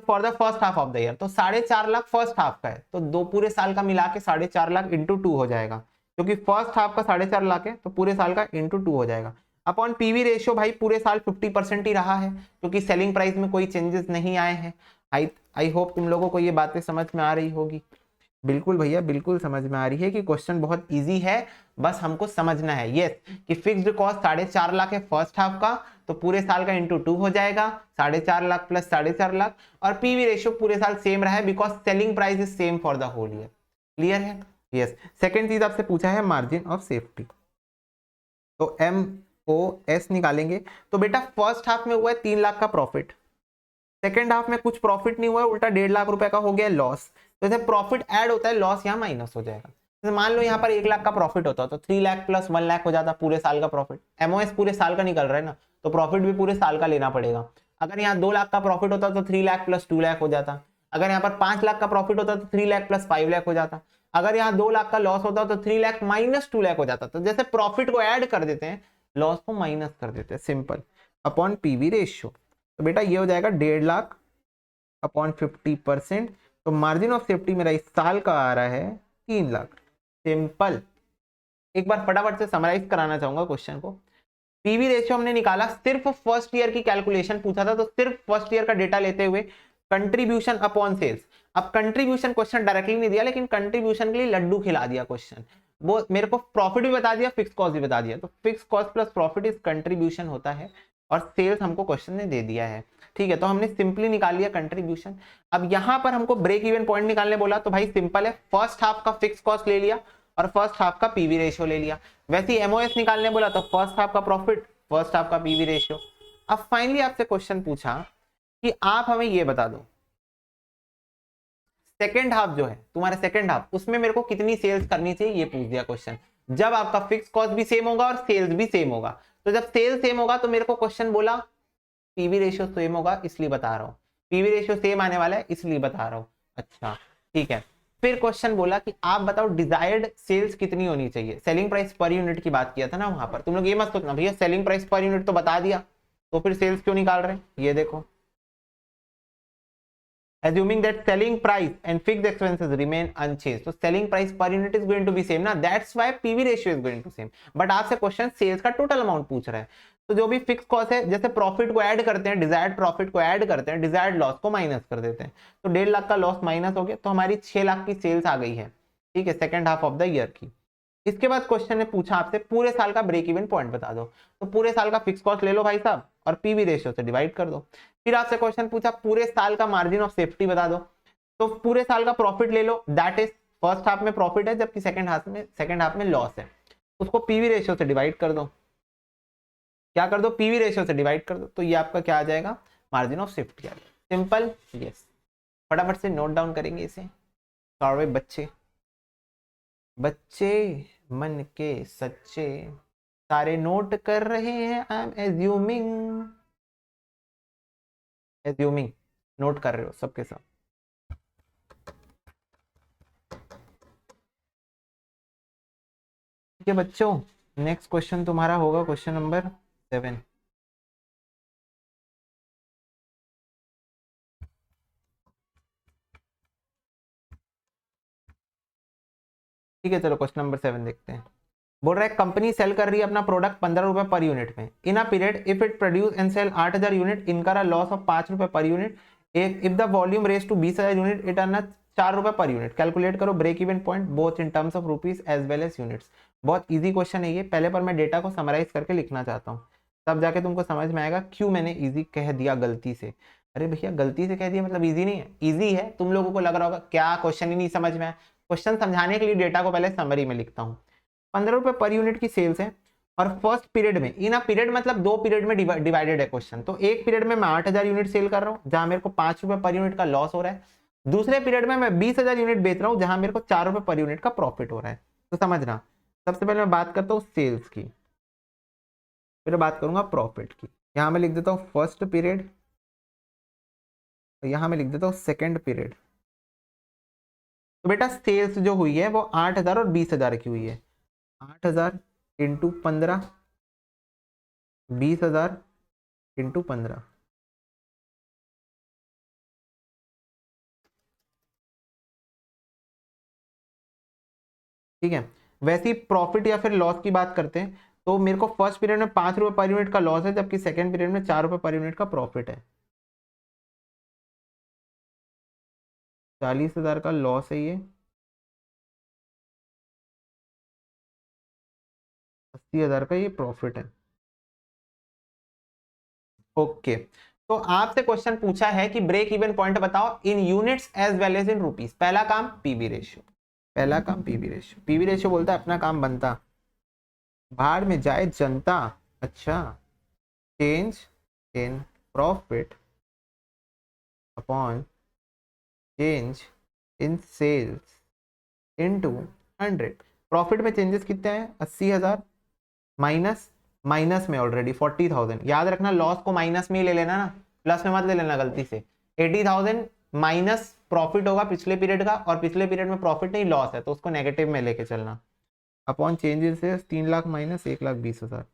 for the first half of the year, तो 4.5 लाख फर्स्ट हाफ का है, तो दो पूरे साल का मिला के 4.5 लाख इंटू 2 हो जाएगा, क्योंकि फर्स्ट हाफ का 4.5 लाख है, तो पूरे साल का इंटू 2 हो जाएगा। अपॉन पीवी रेशियो, भाई पूरे साल 50% ही रहा है, क्योंकि सेलिंग प्राइस में कोई चेंजेस नहीं आए हैं। आई होप तुम लोगों को ये बातें समझ में आ रही होगी। बिल्कुल भैया, बिल्कुल समझ में आ रही है कि क्वेश्चन बहुत इजी है, बस हमको समझना है यस कि फिक्स्ड कॉस्ट 4.5 लाख है फर्स्ट हाफ का, तो पूरे साल का इंटू 2 हो जाएगा, 4.5 लाख प्लस 4.5 लाख, और पीवी रेशियो पूरे साल सेम रहा है because selling price is same for the whole year. Clear है? यस। सेकेंड चीज आपसे पूछा है मार्जिन ऑफ सेफ्टी, तो MOS निकालेंगे। तो बेटा फर्स्ट हाफ में हुआ है 3 लाख का प्रॉफिट, सेकेंड हाफ में कुछ प्रॉफिट नहीं हुआ है, उल्टा 1.5 लाख रुपए का हो गया लॉस, तो जैसे प्रॉफिट ऐड होता है लॉस यहाँ माइनस हो जाएगा। जैसे मान लो यहाँ पर 1 लाख का प्रॉफिट होता तो 3 लाख प्लस 1 लाख हो जाता पूरे साल का प्रॉफिट। MOS पूरे साल का निकल रहा है ना, तो प्रॉफिट भी पूरे साल का लेना पड़ेगा। अगर यहाँ 2 लाख का प्रॉफिट होता तो 3 लाख प्लस 2 लाख हो जाता। अगर यहाँ पर 5 लाख का प्रॉफिट होता तो 3 लाख प्लस 5 लाख हो जाता। अगर यहाँ 2 लाख का लॉस होता तो 3 लाख माइनस 2 लाख हो जाता। तो जैसे प्रॉफिट को ऐड कर देते हैं, लॉस को माइनस कर देते हैं, सिंपल, अपॉन पीवी रेशियो। तो बेटा ये हो जाएगा 1.5 लाख अपॉन 50%, तो मार्जिन ऑफ सेफ्टी मेरा इस साल का आ रहा है 3 लाख। सिंपल। एक बार फटाफट से समराइज कराना चाहूंगा क्वेश्चन को। पीवी रेशियो हमने निकाला, सिर्फ फर्स्ट ईयर की कैलकुलेशन पूछा था, तो सिर्फ फर्स्ट ईयर का डेटा लेते हुए कंट्रीब्यूशन अपॉन सेल्स। अब कंट्रीब्यूशन क्वेश्चन डायरेक्टली नहीं दिया, लेकिन कंट्रीब्यूशन के लिए लड्डू खिला दिया क्वेश्चन। वो मेरे को प्रॉफिट भी बता दिया, फिक्स कॉस्ट भी बता दिया, तो fix cost plus profit is contribution होता है, और सेल्स हमको क्वेश्चन ने दे दिया है। ठीक है, तो हमने सिंपली निकाल लिया कंट्रीब्यूशन। अब यहां पर हमको ब्रेक इवन पॉइंट निकालने बोला, तो भाई सिंपल है, फर्स्ट हाफ का फिक्स कॉस्ट ले लिया और फर्स्ट हाफ का पीवी रेशियो ले लिया। वैसे ही MOS निकालने बोला, तो फर्स्ट हाफ का प्रॉफिट, फर्स्ट हाफ का पीवी रेशियो। अब फाइनली आपसे क्वेश्चन पूछा कि आप हमें ये बता दो, सेकेंड हाफ जो है तुम्हारा, सेकेंड हाफ, उसमें मेरे को कितनी सेल्स करनी चाहिए, ये पूछ दिया क्वेश्चन। जब आपका फिक्स कॉस्ट भी सेम होगा और सेल्स भी सेम होगा, तो जब सेल सेम होगा तो मेरे को क्वेश्चन बोला पीवी रेशियो सेम होगा, इसलिए बता रहा हूं, पीवी रेशियो सेम आने वाला है इसलिए बता रहा हूं। अच्छा ठीक है, फिर क्वेश्चन बोला कि आप बताओ डिजायर्ड सेल्स कितनी होनी चाहिए। सेलिंग प्राइस पर यूनिट की बात किया था ना वहां पर, तुम लोग ये मत सोचना भैया सेलिंग प्राइस पर यूनिट तो बता दिया, तो फिर सेल्स क्यों निकाल रहे हैं। ये देखो, assuming that selling price and fixed expenses remain unchanged, so selling price per unit is going to be same ना, that's why PV ratio is going to same। But आपसे क्वेश्चन सेल्स का टोटल अमाउंट पूछ रहा है, तो जो भी फिक्स कॉस्ट है, जैसे प्रॉफिट को ऐड करते हैं, डिजायर्ड प्रॉफिट को ऐड करते हैं, डिजायर्ड लॉस को माइनस कर देते हैं, तो 1.5 लाख का लॉस माइनस हो गया, तो हमारी 6 लाख की सेल्स आ गई है। ठीक है, second half of the year की। इसके बाद क्वेश्चन ने पूछा आपसे पूरे साल का ब्रेक इवन पॉइंट बता दो, तो पूरे साल का फिक्स कॉस्ट ले लो भाई साहब और पीवी रेशियो से डिवाइड कर दो। फिर आपसे क्वेश्चन पूछा पूरे साल का मार्जिन ऑफ सेफ्टी बता दो, तो पूरे साल का प्रॉफिट ले लो, दैट इज फर्स्ट हाफ में प्रॉफिट है जबकि सेकंड हाफ में लॉस है, उसको पीवी रेशियो से डिवाइड कर दो। क्या कर दो, पीवी रेशियो से डिवाइड कर दो, तो ये आपका क्या आ जाएगा, मार्जिन ऑफ सेफ्टी आ जाएगा। सिंपल। यस, फटाफट से नोट डाउन करेंगे इसे सारे बच्चे, बच्चे मन के सच्चे सारे नोट कर रहे हैं, I am assuming, assuming note कर रहे हो सबके सब। ठीक है बच्चों, नेक्स्ट क्वेश्चन तुम्हारा होगा क्वेश्चन नंबर 7। ठीक है चलो क्वेश्चन नंबर 7 देखते हैं। बोल रहा है कंपनी सेल कर रही है अपना प्रोडक्ट 15 रुपए पर यूनिट में। In a period if it produce and sell 8000 unit, incur a loss of 5 रुपए per unit. If the volume raise to 20,000 unit, it earn 4 रुपए पर यूनिट। कैलकुलेट करो break even point both in terms of rupees as well as units. बहुत इजी क्वेश्चन है ये, पहले पर मैं डेटा को समराइज करके लिखना चाहता हूँ, तब जाके तुमको समझ में आएगा क्यों मैंने इजी कह दिया गलती से। अरे भैया गलती से कह दिया मतलब इजी नहीं है, इजी है। तुम लोगों को लग रहा होगा क्या क्वेश्चन ही नहीं समझ में आया। क्वेश्चन समझाने के लिए डेटा को पहले समरी में लिखता हूँ। 15 रुपए पर यूनिट की सेल्स है और फर्स्ट पीरियड में, इन पीरियड मतलब 2 पीरियड में डिवाइडेड है क्वेश्चन। तो एक पीरियड में मैं 8000 यूनिट सेल कर रहा हूँ जहां मेरे को 5 रुपए पर यूनिट का लॉस हो रहा है। दूसरे पीरियड में मैं 20,000 यूनिट बेच रहा हूँ जहां मेरे को 4 रुपए पर यूनिट का प्रॉफिट हो रहा है। तो समझना, सबसे पहले मैं बात करता हूँ सेल्स की, फिर बात करूंगा प्रॉफिट की। यहां मैं लिख देता हूँ फर्स्ट पीरियड, यहां मैं लिख देता हूँ सेकेंड पीरियड। तो बेटा सेल्स जो हुई है वो 8000 और 20,000 की हुई है। 8000 इंटू 15, 20,000 इंटू 15। ठीक है, वैसे ही प्रॉफिट या फिर लॉस की बात करते हैं तो मेरे को फर्स्ट पीरियड में 5 रुपए पर यूनिट का लॉस है, जबकि सेकंड पीरियड में 4 रुपए पर यूनिट का प्रॉफिट है। 40,000 का लॉस है ये, 80,000 का ये प्रॉफिट है। ओके, तो आपसे क्वेश्चन पूछा है कि ब्रेक इवन पॉइंट बताओ in units as well as in rupees. पहला काम पीवी रेशियो, पहला काम पीवी रेशियो। पीवी रेशियो बोलता है अपना काम बनता, भाड़ में जाए जनता। अच्छा, change in profit upon change in sales into 100। Profit में चेंजेस कितने हैं, 80,000 माइनस, माइनस में ऑलरेडी 40,000। याद रखना लॉस को माइनस में ही ले लेना ना, प्लस में मत ले लेना गलती से। 80,000 माइनस प्रॉफिट होगा पिछले पीरियड का, और पिछले पीरियड में प्रॉफिट नहीं लॉस है तो उसको नेगेटिव में लेके चलना। अपॉन चेंजेस से 3 लाख माइनस 1,20,000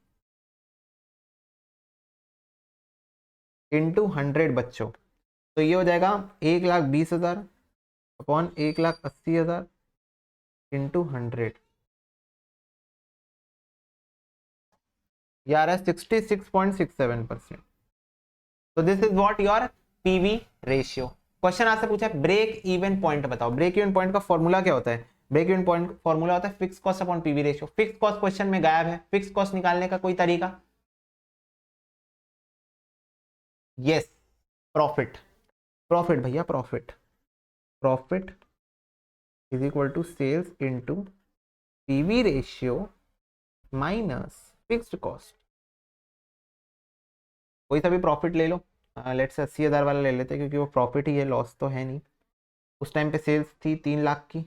इंटू 100 बच्चों। तो ये हो जाएगा 1,20,000 अपॉन 1,80,000 इंटू 100। यार 66.67%। तो this is what your PV ratio. Question आपसे पूछा है ब्रेक इवन पॉइंट बताओ। ब्रेक इवन पॉइंट का फॉर्मूला क्या होता है? ब्रेक इवन पॉइंट फॉर्मूला होता है fix cost upon PV ratio. Fix cost question में गायब है, फिक्स कॉस्ट निकालने का कोई तरीका? Yes, profit. प्रॉफिट भैया, profit. Profit is equal to sales into PV ratio minus fixed cost. कोई सा भी प्रॉफिट ले लो, लेट्स से 80,000 वाला ले लेते हैं क्योंकि वो प्रॉफिट ही है, लॉस तो है नहीं। उस टाइम पे सेल्स थी 3 लाख की,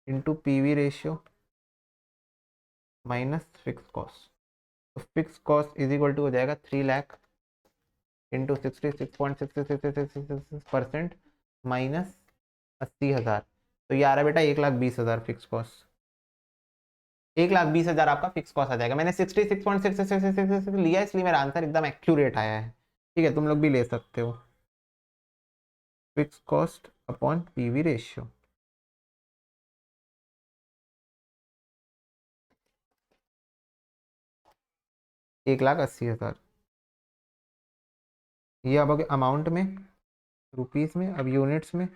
into PV ratio minus fix cost. तो fix cost is equal to हो जाएगा 3 लाख इंटू 66.66% माइनस 80,000। तो ये आ रहा है बेटा 1,20,000 फिक्स कॉस्ट। 1,20,000 आपका फिक्स कॉस्ट आ जाएगा। मैंने 66.6666 लिया इसलिए मेरा आंसर एकदम एक्यूरेट आया है। ठीक है, तुम लोग भी ले सकते हो। Fix cost upon PV ratio. एक लाख 80,000। ये अब अमाउंट में, रुपीस में, अब यूनिट्स में।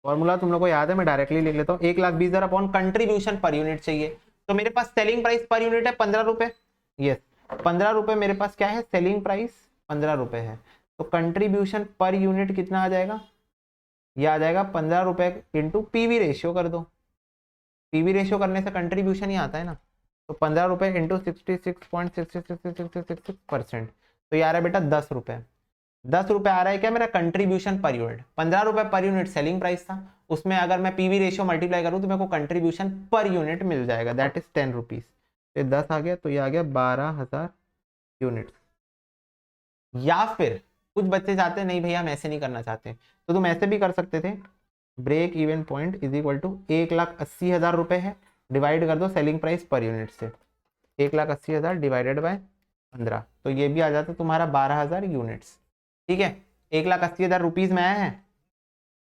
फॉर्मूला तुम लोग को याद है, मैं डायरेक्टली लिख लेता हूँ। 1,20,000 अपॉन कंट्रीब्यूशन पर यूनिट चाहिए। तो मेरे पास सेलिंग प्राइस पर यूनिट है 15 रुपए। यस, 15 रुपए मेरे पास क्या है, सेलिंग प्राइस 15 रुपए है। तो कंट्रीब्यूशन पर यूनिट कितना आ जाएगा? ये आ जाएगा 15 रुपए इंटू पीवी रेशियो कर दो। पीवी रेशियो करने से कंट्रीब्यूशन ही आता है ना। तो 15 रुपए इंटू 66.6666%। तो यार है बेटा 10 रुपए। ₹10 आ रहा है क्या मेरा contribution per unit, ₹15 per unit selling price था, उसमें अगर मैं पीवी रेशियो मल्टीप्लाई करूं तो मेरे को कंट्रीब्यूशन पर यूनिट मिल जाएगा, दैट इज ₹10। तो 10 आ गया, तो ये आ गया 12,000 यूनिट। या फिर कुछ बच्चे चाहते हैं नहीं भैया हम ऐसे नहीं करना चाहते, तो तुम ऐसे भी कर सकते थे, break even point is equal to 1,80,000 रुपए है, डिवाइड कर दो सेलिंग प्राइस पर यूनिट से, 1,80,000 डिवाइडेड बाय 15, तो ये भी आ जाता तुम्हारा 12,000 यूनिट्स। ठीक है, 1,80,000 रुपीज में आया है,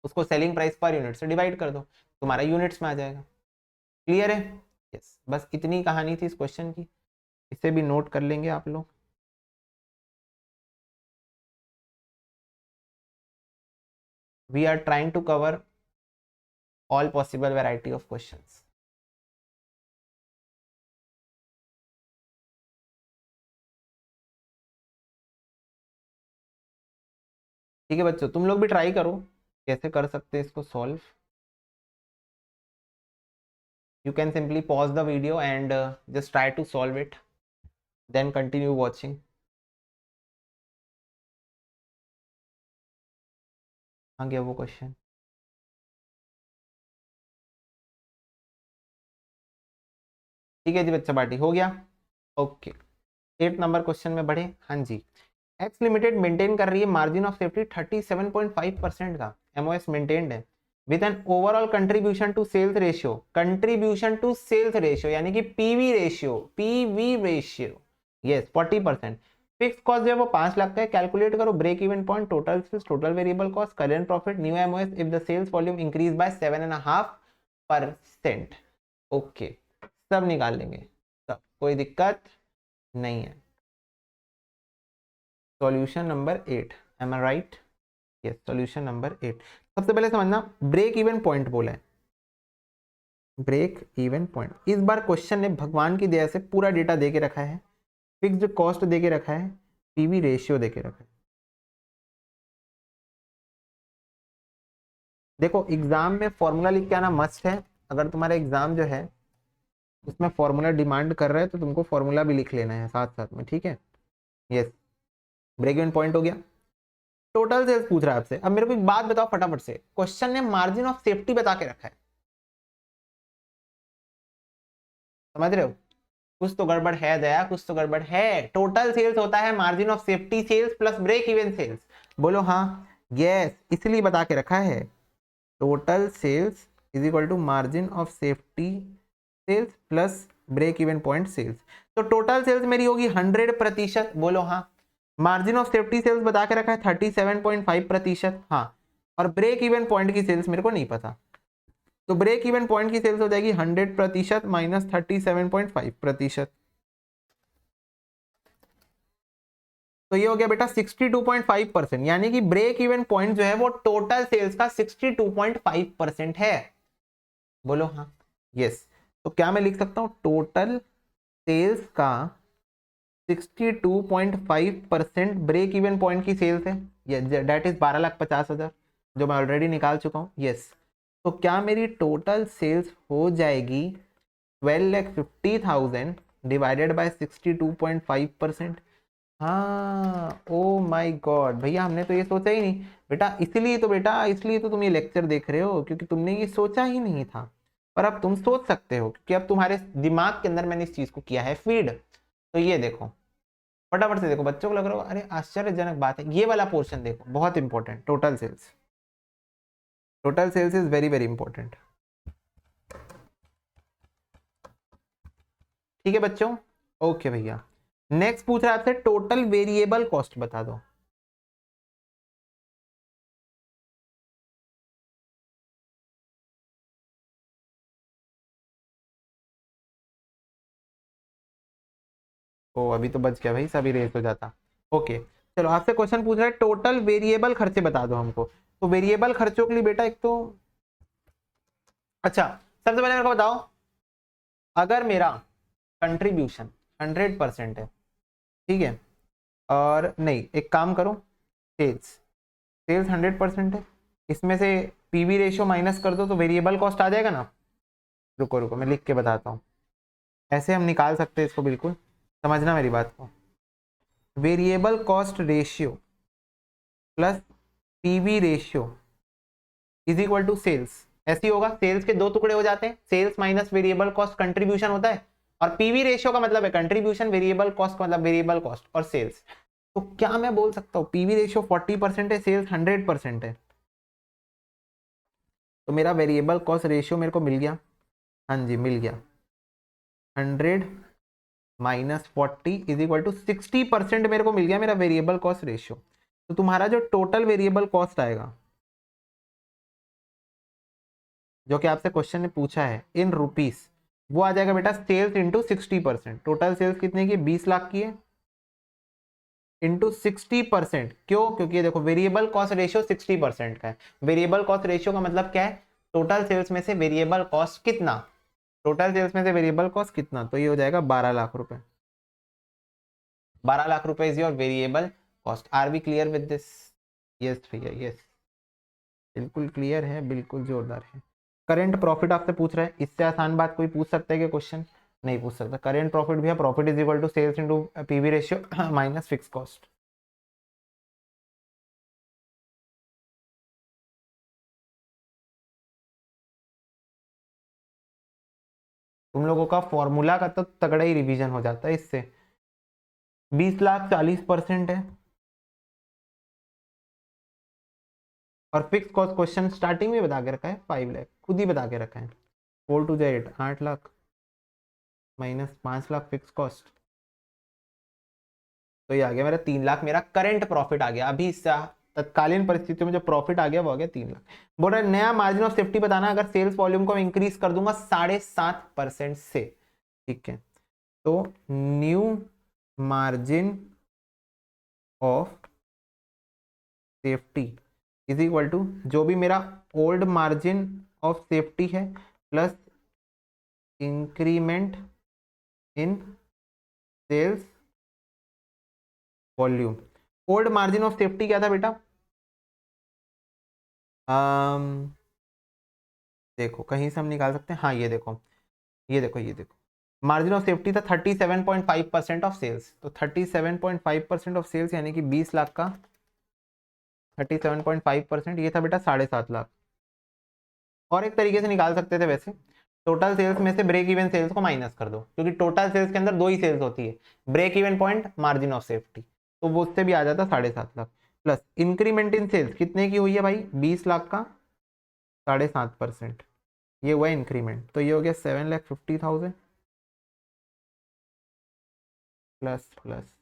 उसको सेलिंग प्राइस पर यूनिट से डिवाइड कर दो, तुम्हारा यूनिट्स में आ जाएगा। क्लियर है? यस, बस इतनी कहानी थी इस क्वेश्चन की, इसे भी नोट कर लेंगे आप लोग। We are trying to cover all possible variety of questions. ठीक है बच्चों, तुम लोग भी ट्राई करो कैसे कर सकते हैं इसको solve. You can simply pause the video and just try to solve it, then continue watching. आ गया वो क्वेश्चन। ठीक है जी बच्चा पार्टी हो गया। ओके, 8 नंबर क्वेश्चन में बढ़े। हाँ जी, एक्स लिमिटेड मेंटेन कर रही है मार्जिन ऑफ सेफ्टी 37.5% का, एमओएस मेंटेन्ड है with an overall contribution to sales ratio, contribution to sales ratio यानी कि PV ratio yes 40%। Fix cost जो है वो 5 लाख का है। कैलकुलेट करो break even point, total sales, total variable cost, current profit, new MOS if the sales volume increase by 7.5%। Okay, सब निकाल लेंगे, सब कोई दिक्कत नहीं है। Solution number 8, am I right? Yes, solution number 8। सबसे पहले समझना ब्रेक इवन पॉइंट बोला है, ब्रेक इवन पॉइंट। इस बार क्वेश्चन ने भगवान की दया से पूरा डेटा दे के रखा है, फिक्स्ड कॉस्ट दे के रखा है, पीवी रेशियो दे के रखा है। देखो एग्जाम में फॉर्मूला लिख के आना मस्ट है, अगर तुम्हारा एग्जाम जो है उसमें फॉर्मूला डिमांड कर रहा है तो तुमको फॉर्मूला भी लिख लेना है साथ साथ में। ठीक है, यस, ब्रेक इवन पॉइंट हो गया। टोटल सेल्स पूछ रहा है आपसे। अब मेरे को एक बात बताओ फटाफट से, क्वेश्चन ने मार्जिन ऑफ सेफ्टी बता के रखा है, समझ रहे हो? कुछ तो गड़बड़ है दया, कुछ तो गड़बड़ है। टोटल सेल्स होता है margin of safety sales plus break even sales. बोलो हाँ, यस, इसलिए बता के रखा है total sales is equal to margin of safety sales plus break even point sales. तो टोटल सेल्स मेरी होगी 100%। बोलो हाँ, मार्जिन ऑफ सेफ्टी सेल्स बता के रखा है 37.5%। हाँ, और ब्रेक इवन पॉइंट की सेल्स मेरे को नहीं पता, तो ब्रेक इवन पॉइंट की सेल्स हो जाएगी 100% माइनस 37.5%, तो ये हो गया बेटा 62.5%। यानी कि ब्रेक इवन पॉइंट जो है वो टोटल सेल्स का 62.5% है। बोलो हाँ, यस। तो क्या मैं लिख सकता हूं, टोटल सेल्स का 62.5% ब्रेक इवन पॉइंट की सेल्स है, दैट इज 12,50,000 जो मैं ऑलरेडी निकाल चुका हूं। यस, तो क्या मेरी टोटल सेल्स हो जाएगी 12,50,000 डिवाइडेड बाय 62.5%। हाँ, ओ माय गॉड भैया, हमने तो ये सोचा ही नहीं बेटा, इसलिए तो तुम ये लेक्चर देख रहे हो, क्योंकि तुमने ये सोचा ही नहीं था। पर अब तुम सोच सकते हो क्योंकि अब तुम्हारे दिमाग के अंदर मैंने इस चीज को किया है फीड। तो ये देखो, फटाफट से देखो, बच्चों को लग रहा होगा अरे आश्चर्यजनक बात है, ये वाला पोर्शन देखो, बहुत important. Total sales, total sales is very very important. ठीक है बच्चों, ओके भैया। नेक्स्ट पूछ रहा है आपसे टोटल वेरिएबल कॉस्ट बता दो। ओ अभी तो बच गया भाई, सभी रेस हो जाता। ओके, चलो आपसे क्वेश्चन पूछ रहा है टोटल वेरिएबल खर्चे बता दो हमको। तो वेरिएबल खर्चों के लिए बेटा एक तो, अच्छा सबसे पहले मेरे को बताओ, अगर मेरा कंट्रीब्यूशन 100% है, ठीक है, और नहीं एक काम करो, सेल्स सेल्स 100% है, इसमें से पीवी रेशियो माइनस कर दो तो वेरिएबल कॉस्ट आ जाएगा ना। रुको रुको मैं लिख के बताता हूँ, ऐसे हम निकाल सकते हैं इसको, बिल्कुल समझना मेरी बात को। Variable cost ratio plus PV ratio is equal to sales. ऐसे ही होगा, सेल्स के दो टुकड़े हो जाते हैं, sales minus variable cost contribution होता है, और पीवी रेशियो का मतलब है कंट्रीब्यूशन, वेरिएबल कॉस्ट का मतलब वेरिएबल कॉस्ट और सेल्स। तो क्या मैं बोल सकता हूँ पीवी रेशियो 40% है, सेल्स 100% है, तो मेरा वेरिएबल कॉस्ट रेशियो मेरे को मिल गया। हाँ जी मिल गया, 100 माइनस 40 इज इक्वल टू 60% मेरे को मिल गया मेरा वेरिएबल कॉस्ट रेशियो। तो तुम्हारा जो टोटल वेरिएबल कॉस्ट आएगा, जो कि आपसे क्वेश्चन ने पूछा है इन रुपीस, वो आ जाएगा बेटा सेल्स इंटू 60%। टोटल सेल्स कितने की, 20 लाख की है, इंटू 60%। क्यों? क्योंकि ये देखो वेरिएबल कॉस्ट रेशियो 60% का है। वेरिएबल कॉस्ट रेशियो का मतलब क्या है, टोटल सेल्स में से वेरिएबल कॉस्ट कितना, टोटल सेल्स में से वेरिएबल कॉस्ट कितना, तो ये हो जाएगा 12 लाख रुपए। 12 लाख रुपए is your variable cost. Are we clear with this? Yes भैया यस, बिल्कुल क्लियर है, बिल्कुल जोरदार है। करेंट प्रॉफिट आपसे पूछ रहा है, इससे आसान बात कोई पूछ सकता है कि क्वेश्चन? नहीं पूछ सकता। करेंट प्रॉफिट भी है, profit is equal to sales into PV ratio minus fix cost. तुम लोगों का फॉर्मूला का तो तगड़ा ही रिवीजन हो जाता है इससे। 20 लाख 40% है, और फिक्स कॉस्ट क्वेश्चन स्टार्टिंग में बता के रखा है 5 लाख, खुद ही बता के रखा है। 4 to 8 8 lakh minus 5 lakh fix cost, तो ये आ गया मेरा 3 लाख, मेरा करंट प्रॉफिट आ गया। अभी इससे तत्कालीन परिस्थितियों में जो प्रॉफिट आ गया वो आ गया 3 लाख। बोल रहा है नया मार्जिन ऑफ सेफ्टी बताना अगर सेल्स वॉल्यूम को मैं इंक्रीज कर दूंगा 7.5% से। ठीक है, तो new margin of safety is equal to जो भी मेरा ओल्ड मार्जिन ऑफ सेफ्टी है plus increment in sales volume. Old margin of safety क्या था बेटा? देखो कहीं से हम निकाल सकते हैं, हाँ ये देखो, ये देखो, ये देखो, मार्जिन ऑफ सेफ्टी था 37.5% ऑफ सेल्स। तो 37.5% ऑफ सेल्स यानी कि 20 लाख का 37.5% ये था बेटा 7.5 लाख। और एक तरीके से निकाल सकते थे वैसे, टोटल सेल्स में से ब्रेक इवन सेल्स को माइनस कर दो, क्योंकि टोटल सेल्स के अंदर दो ही सेल्स होती है, break even point, margin of safety, तो वो उससे भी आ जाता 7.5 lakh. Plus increment in sales कितने की हुई है भाई, 20 लाख का 7.5%, ये हुआ इंक्रीमेंट, तो ये हो गया 7,50,000 प्लस प्लस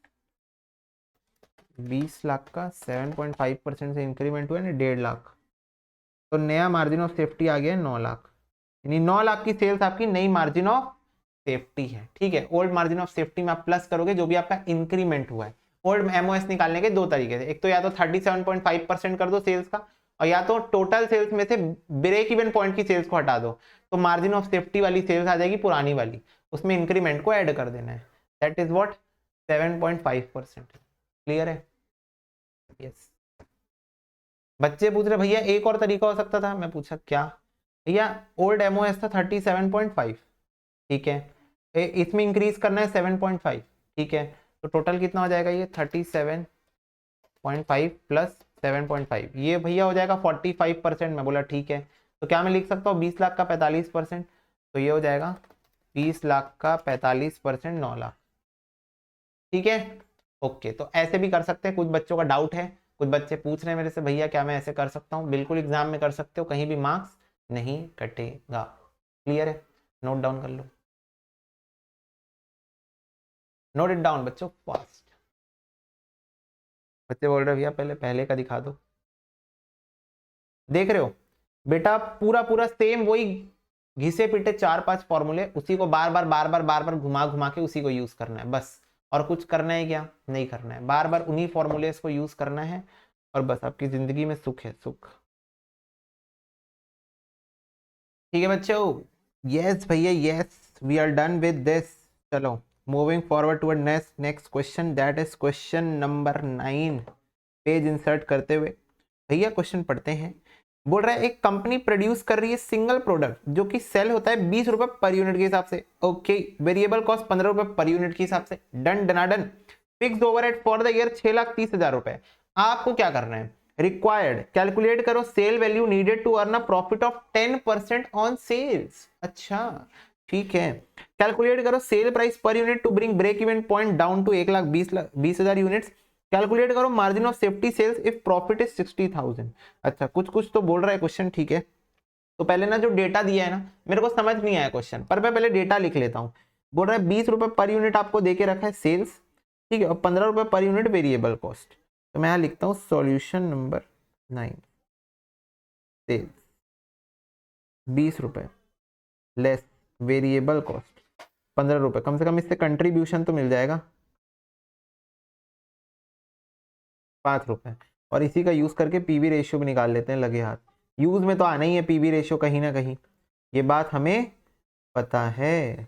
20 लाख का 7.5% से इंक्रीमेंट हुआ ना 1.5 लाख, तो नया मार्जिन ऑफ सेफ्टी आ गया 9 लाख, यानी 9 लाख की सेल्स आपकी नई मार्जिन ऑफ सेफ्टी है। ठीक है, ओल्ड मार्जिन ऑफ सेफ्टी में आप प्लस करोगे जो भी आपका इंक्रीमेंट हुआ है। ओल्ड एमओएस निकालने के दो तरीके थे, एक तो या तो 37.5% कर दो सेल्स का, और या तो टोटल सेल्स में से ब्रेक इवन पॉइंट की सेल्स को हटा दो, तो मार्जिन ऑफ सेफ्टी वाली सेल्स आ जाएगी पुरानी वाली, उसमें इंक्रीमेंट को ऐड कर देना है। That is what 7.5%। क्लियर है? यस। बच्चे पूछ रहे भैया एक और तरीका हो सकता था, मैं पूछा क्या? भैया ओल्ड एमओएस था 37.5, ठीक है, इसमें इंक्रीज करना है 7.5, ठीक है, तो टोटल कितना हो जाएगा ये 37.5 प्लस 7.5, ये भैया हो जाएगा 45%। मैं बोला ठीक है, तो क्या मैं लिख सकता हूँ 20 लाख का 45%, तो ये हो जाएगा 20 लाख का 45% 9 लाख। ठीक है, ओके, तो ऐसे भी कर सकते हैं। कुछ बच्चों का डाउट है, कुछ बच्चे पूछ रहे हैं मेरे से भैया क्या मैं ऐसे कर सकता हूँ, बिल्कुल एग्जाम में कर सकते हो, कहीं भी मार्क्स नहीं कटेगा। क्लियर है? नोट डाउन कर लो, नोट इट डाउन बच्चों फास्ट। बच्चे बोल रहे भैया पहले पहले का दिखा दो। देख रहे हो बेटा, पूरा पूरा सेम वही घिसे पिटे 4-5 फॉर्मूले, उसी को बार बार बार बार बार बार घुमा घुमा के उसी को यूज करना है बस। और कुछ करना है क्या? नहीं करना है, बार बार उन्हीं फॉर्मूलेस को यूज करना है, और बस आपकी जिंदगी में सुख है, सुख। ठीक है बच्चों, यस भैया yes, we are done with this. चलो moving forward toward next next question, that is question number 9। Page insert करते हुए भैया क्वेश्चन पढ़ते हैं। बोल रहा है एक कंपनी प्रोड्यूस कर रही है सिंगल प्रोडक्ट जो कि सेल होता है 20 रुपए पर यूनिट के हिसाब से। ओके, वेरिएबल कॉस्ट 15 रुपए पर यूनिट के हिसाब से। डन डनाडन। Fixed overhead for the year 6,30,000 रुपए। आपको क्या करना है, रिक्वायर्ड, कैलकुलेट करो sale value needed to earn a profit of 10% on sales. अच्छा ठीक है, कैलकुलेट करो sale price per unit to bring break even point down to 1,20,000 units. Calculate करो margin of safety sales if profit is 60,000। अच्छा कुछ कुछ तो बोल रहा है क्वेश्चन, ठीक है। तो पहले ना जो डेटा दिया है ना, मेरे को समझ नहीं आया क्वेश्चन, पर मैं पहले डेटा लिख लेता हूँ। बोल रहा है 20 रुपए पर यूनिट आपको देके रखा है सेल्स, ठीक है, और 15 रुपए पर यूनिट वेरिएबल कॉस्ट। तो मैं यहाँ लिखता हूँ सॉल्यूशन नंबर 9, सेल्स 20 रुपए लेस वेरिएबल कॉस्ट 15 रुपए, कम से कम इससे कंट्रीब्यूशन तो मिल जाएगा 5 रुपए। और इसी का यूज करके पीवी रेशियो भी निकाल लेते हैं लगे हाथ। यूज में तो आना ही है पीवी रेशियो कहीं ना कहीं, ये बात हमें पता है,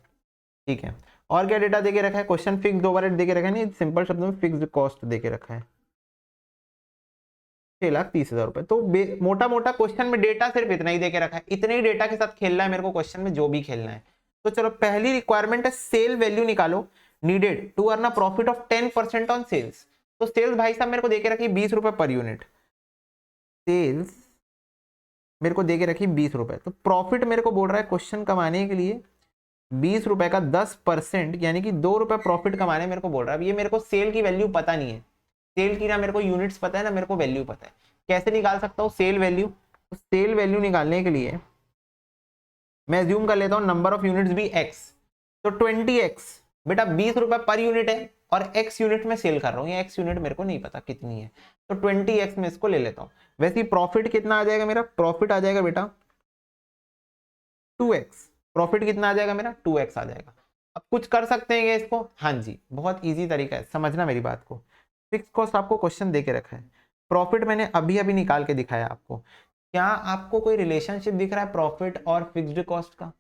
ठीक है। और क्या डेटा देके रखा है, क्वेश्चन फिक्स्ड ओवरहेड देके रखा है, नहीं सिंपल शब्दों में फिक्स्ड कॉस्ट देके रखा है 6,30,000 रुपए। तो मोटा मोटा क्वेश्चन में डेटा सिर्फ इतना ही देके रखा है, इतने ही डेटा के साथ खेलना है मेरे को क्वेश्चन में, जो भी खेलना है। तो चलो पहली रिक्वायरमेंट है सेल वैल्यू निकालो needed to earn a profit of 10% on sales. तो सेल्स भाई साहब मेरे को देके रखी 20 रुपए पर यूनिट, सेल्स मेरे को देके रखी 20 रुपए। तो प्रॉफिट मेरे को बोल रहा है क्वेश्चन कमाने के लिए 20 रुपए का 10% यानी कि 2 रुपए प्रॉफिट कमाने मेरे को बोल रहा है। अब ये मेरे को सेल की वैल्यू पता नहीं है, सेल की ना मेरे को यूनिट्स पता है ना मेरे को वैल्यू पता है। कैसे निकाल सकता हूँ सेल वैल्यू, तो सेल वैल्यू निकालने के लिए मैं अज्यूम कर लेता हूँ नंबर ऑफ यूनिट्स भी x, तो 20x। बेटा 20 रुपए पर यूनिट है और x यूनिट में सेल कर रहा हूँ, ये x यूनिट मेरे को नहीं पता कितनी है, तो 20x में इसको ले लेता हूँ। वैसे ही प्रॉफिट कितना आ जाएगा मेरा, प्रॉफिट आ जाएगा बेटा 2x। प्रॉफिट कितना आ जाएगा मेरा 2x आ जाएगा। अब कुछ कर सकते हैं इसको, हाँ जी बहुत इजी तरीका है, समझना मेरी बात को। फिक्स कॉस्ट आपको क्वेश्चन देके रखा है, प्रॉफिट मैंने अभी अभी निकाल के दिखाया आपको। क्या आपको कोई रिलेशनशिप दिख रहा है प्रॉफिट और फिक्स्ड कॉस्ट का?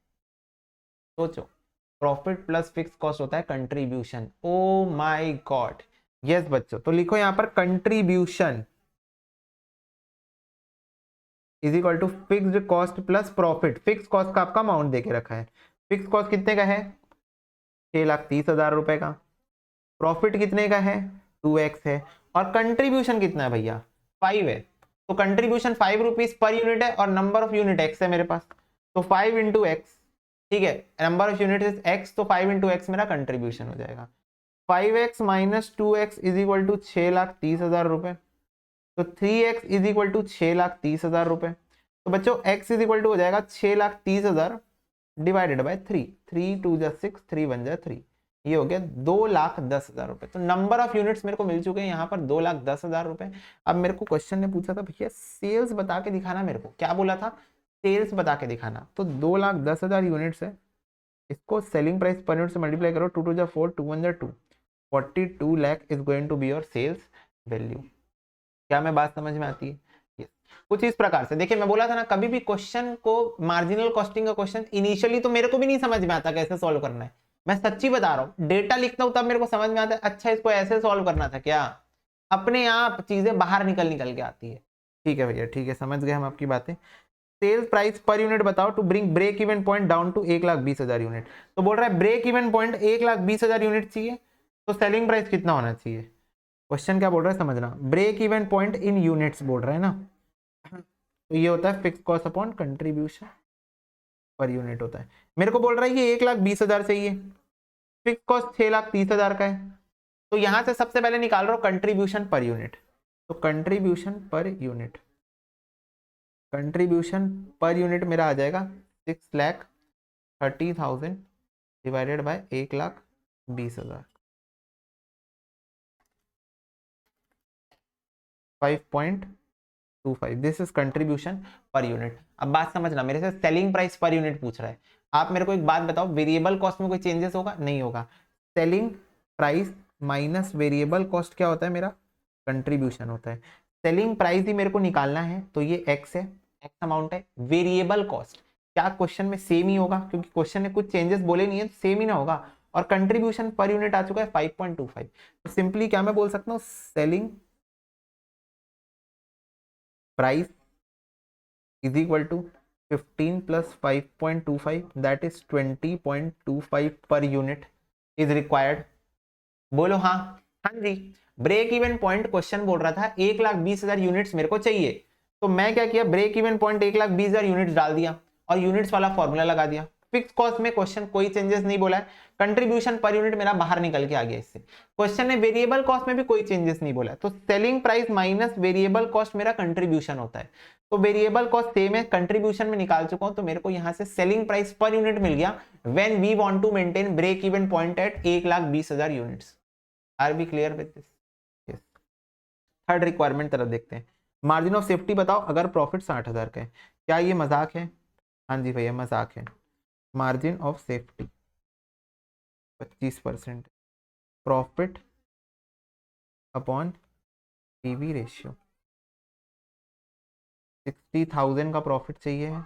सोचो, प्रॉफिट प्लस फिक्स कॉस्ट होता है contribution. Oh my god, yes बच्चों, तो लिखो यहां पर contribution is equal to fixed cost plus profit. Fix cost का आपका अमाउंट देके रखा है, फिक्स कॉस्ट कितने का है 6,30,000 रुपए का, प्रॉफिट कितने का है 2x है, और कंट्रीब्यूशन कितना है भैया 5 है। तो कंट्रीब्यूशन 5 रुपीज पर यूनिट है और नंबर ऑफ यूनिट x है मेरे पास, तो 5 इंटू एक्स, ठीक है, number of unit is x, तो 5 इंटू एक्स मेरा कंट्रीब्यूशन हो जाएगा। 5x minus 2x is equal to 6,30,000 रुपए, तो 3x इज इक्वल टू 6,30,000 रुपए। तो बच्चों x इज इक्वल टू हो जाएगा 6,30,000 डिवाइडेड बाय 3, 3 2 जा 6, 3 1 जा 3, ये हो गया 2,10,000 रुपए। तो नंबर ऑफ यूनिट्स मेरे को मिल चुके हैं यहाँ पर 2,10,000 रुपए। अब मेरे को क्वेश्चन ने पूछा था भैया सेल्स बता के दिखाना, मेरे को क्या बोला था सेल्स बता के दिखाना, तो 2,10,000 यूनिट्स है, इसको सेलिंग प्राइस पर यूनिट से मल्टीप्लाई करो, 2 2 जा 4, 2 1 जा 2, 42 lakh is going to be your sales value. क्या मैं बात समझ में आती है? yes. कुछ इस प्रकार से देखिए, मैं बोला था ना कभी भी क्वेश्चन को, मार्जिनल कॉस्टिंग का क्वेश्चन इनिशियली तो मेरे को भी नहीं समझ में आता कैसे सॉल्व करना है, मैं सच्ची बता रहा हूँ, डेटा लिखता हूँ तब मेरे को समझ में आता है अच्छा इसको ऐसे सॉल्व करना था क्या, अपने आप चीजें बाहर निकल निकल के आती है। ठीक है भैया, ठीक है, समझ गए हम आपकी बातें। सेल्स प्राइस पर यूनिट बताओ to bring break even point down to 1,20,000 unit. तो बोल रहा है ब्रेक इवन पॉइंट 1,20,000 यूनिट चाहिए, तो सेलिंग प्राइस कितना होना चाहिए? क्वेश्चन क्या बोल रहा है समझना, break even point in units बोल रहा है ना, तो ये होता है fix cost upon contribution per unit होता है। मेरे को बोल रहा है ये 1,20,000 चाहिए, फिक्स कॉस्ट 6,30,000 का है, तो यहां से सबसे पहले निकाल रहा हूं कंट्रीब्यूशन पर यूनिट। तो contribution per unit, contribution per unit मेरा आ जाएगा 6,30,000 divided by 1,20,000, 5.25, this is contribution per unit. अब बात समझना, मेरे से सेलिंग प्राइस पर यूनिट पूछ रहा है। आप मेरे को एक बात बताओ, वेरिएबल कॉस्ट में कोई चेंजेस होगा? नहीं होगा। Selling price minus variable cost क्या होता है मेरा? कंट्रीब्यूशन होता है। सेलिंग प्राइस ही मेरे को निकालना है, तो ये x है, x अमाउंट है। वेरिएबल कॉस्ट क्या क्वेश्चन में सेम ही होगा, क्योंकि क्वेश्चन ने कुछ चेंजेस बोले नहीं है, सेम ही ना होगा। और कंट्रीब्यूशन पर यूनिट आ चुका है 5.25, तो सिंपली क्या मैं बोल सकता हूँ, selling price is equal to 15 plus 5.25, that is 20.25 per unit is required। बोलो हाँ, हाँ जी, ब्रेक इवन पॉइंट क्वेश्चन बोल रहा था 1,20,000 यूनिट्स मेरे को चाहिए, तो मैं क्या किया, ब्रेक इवन पॉइंट 1,20,000 यूनिट्स डाल दिया और यूनिट्स वाला फॉर्मूला लगा दिया। फिक्स कॉस्ट में क्वेश्चन कोई चेंजेस नहीं बोला है, कंट्रीब्यूशन पर यूनिट मेरा बाहर निकल के आ गया इससे। क्वेश्चन ने वेरिएबल कॉस्ट में भी कोई चेंजेस नहीं बोला है, तो selling price minus variable cost मेरा कंट्रीब्यूशन होता है। तो वेरिएबल कॉस्ट सेम है, कंट्रीब्यूशन में निकाल चुका हूं, तो मेरे को यहां से सेलिंग प्राइस पर यूनिट मिल गया when we want to maintain break even point at 1,20,000 units. Are we clear with this? Yes. Third requirement तरफ देखते हैं। मार्जिन ऑफ सेफ्टी बताओ अगर प्रॉफिट 60,000 का है। क्या ये मजाक है? हाँ जी भैया मजाक है। Margin of safety 25%, profit upon PV ratio. 60,000 का प्रॉफिट चाहिए है,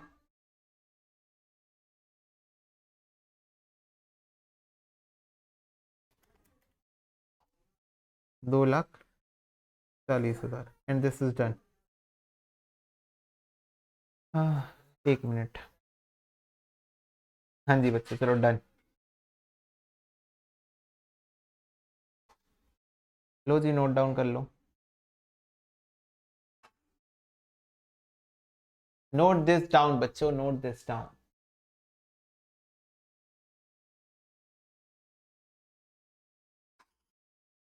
$2,40,000 एंड दिस इज डन। एक मिनट, हाँ जी बच्चे चलो डन। लो जी नोट डाउन कर लो, नोट दिस डाउन बच्चों, नोट दिस डाउन।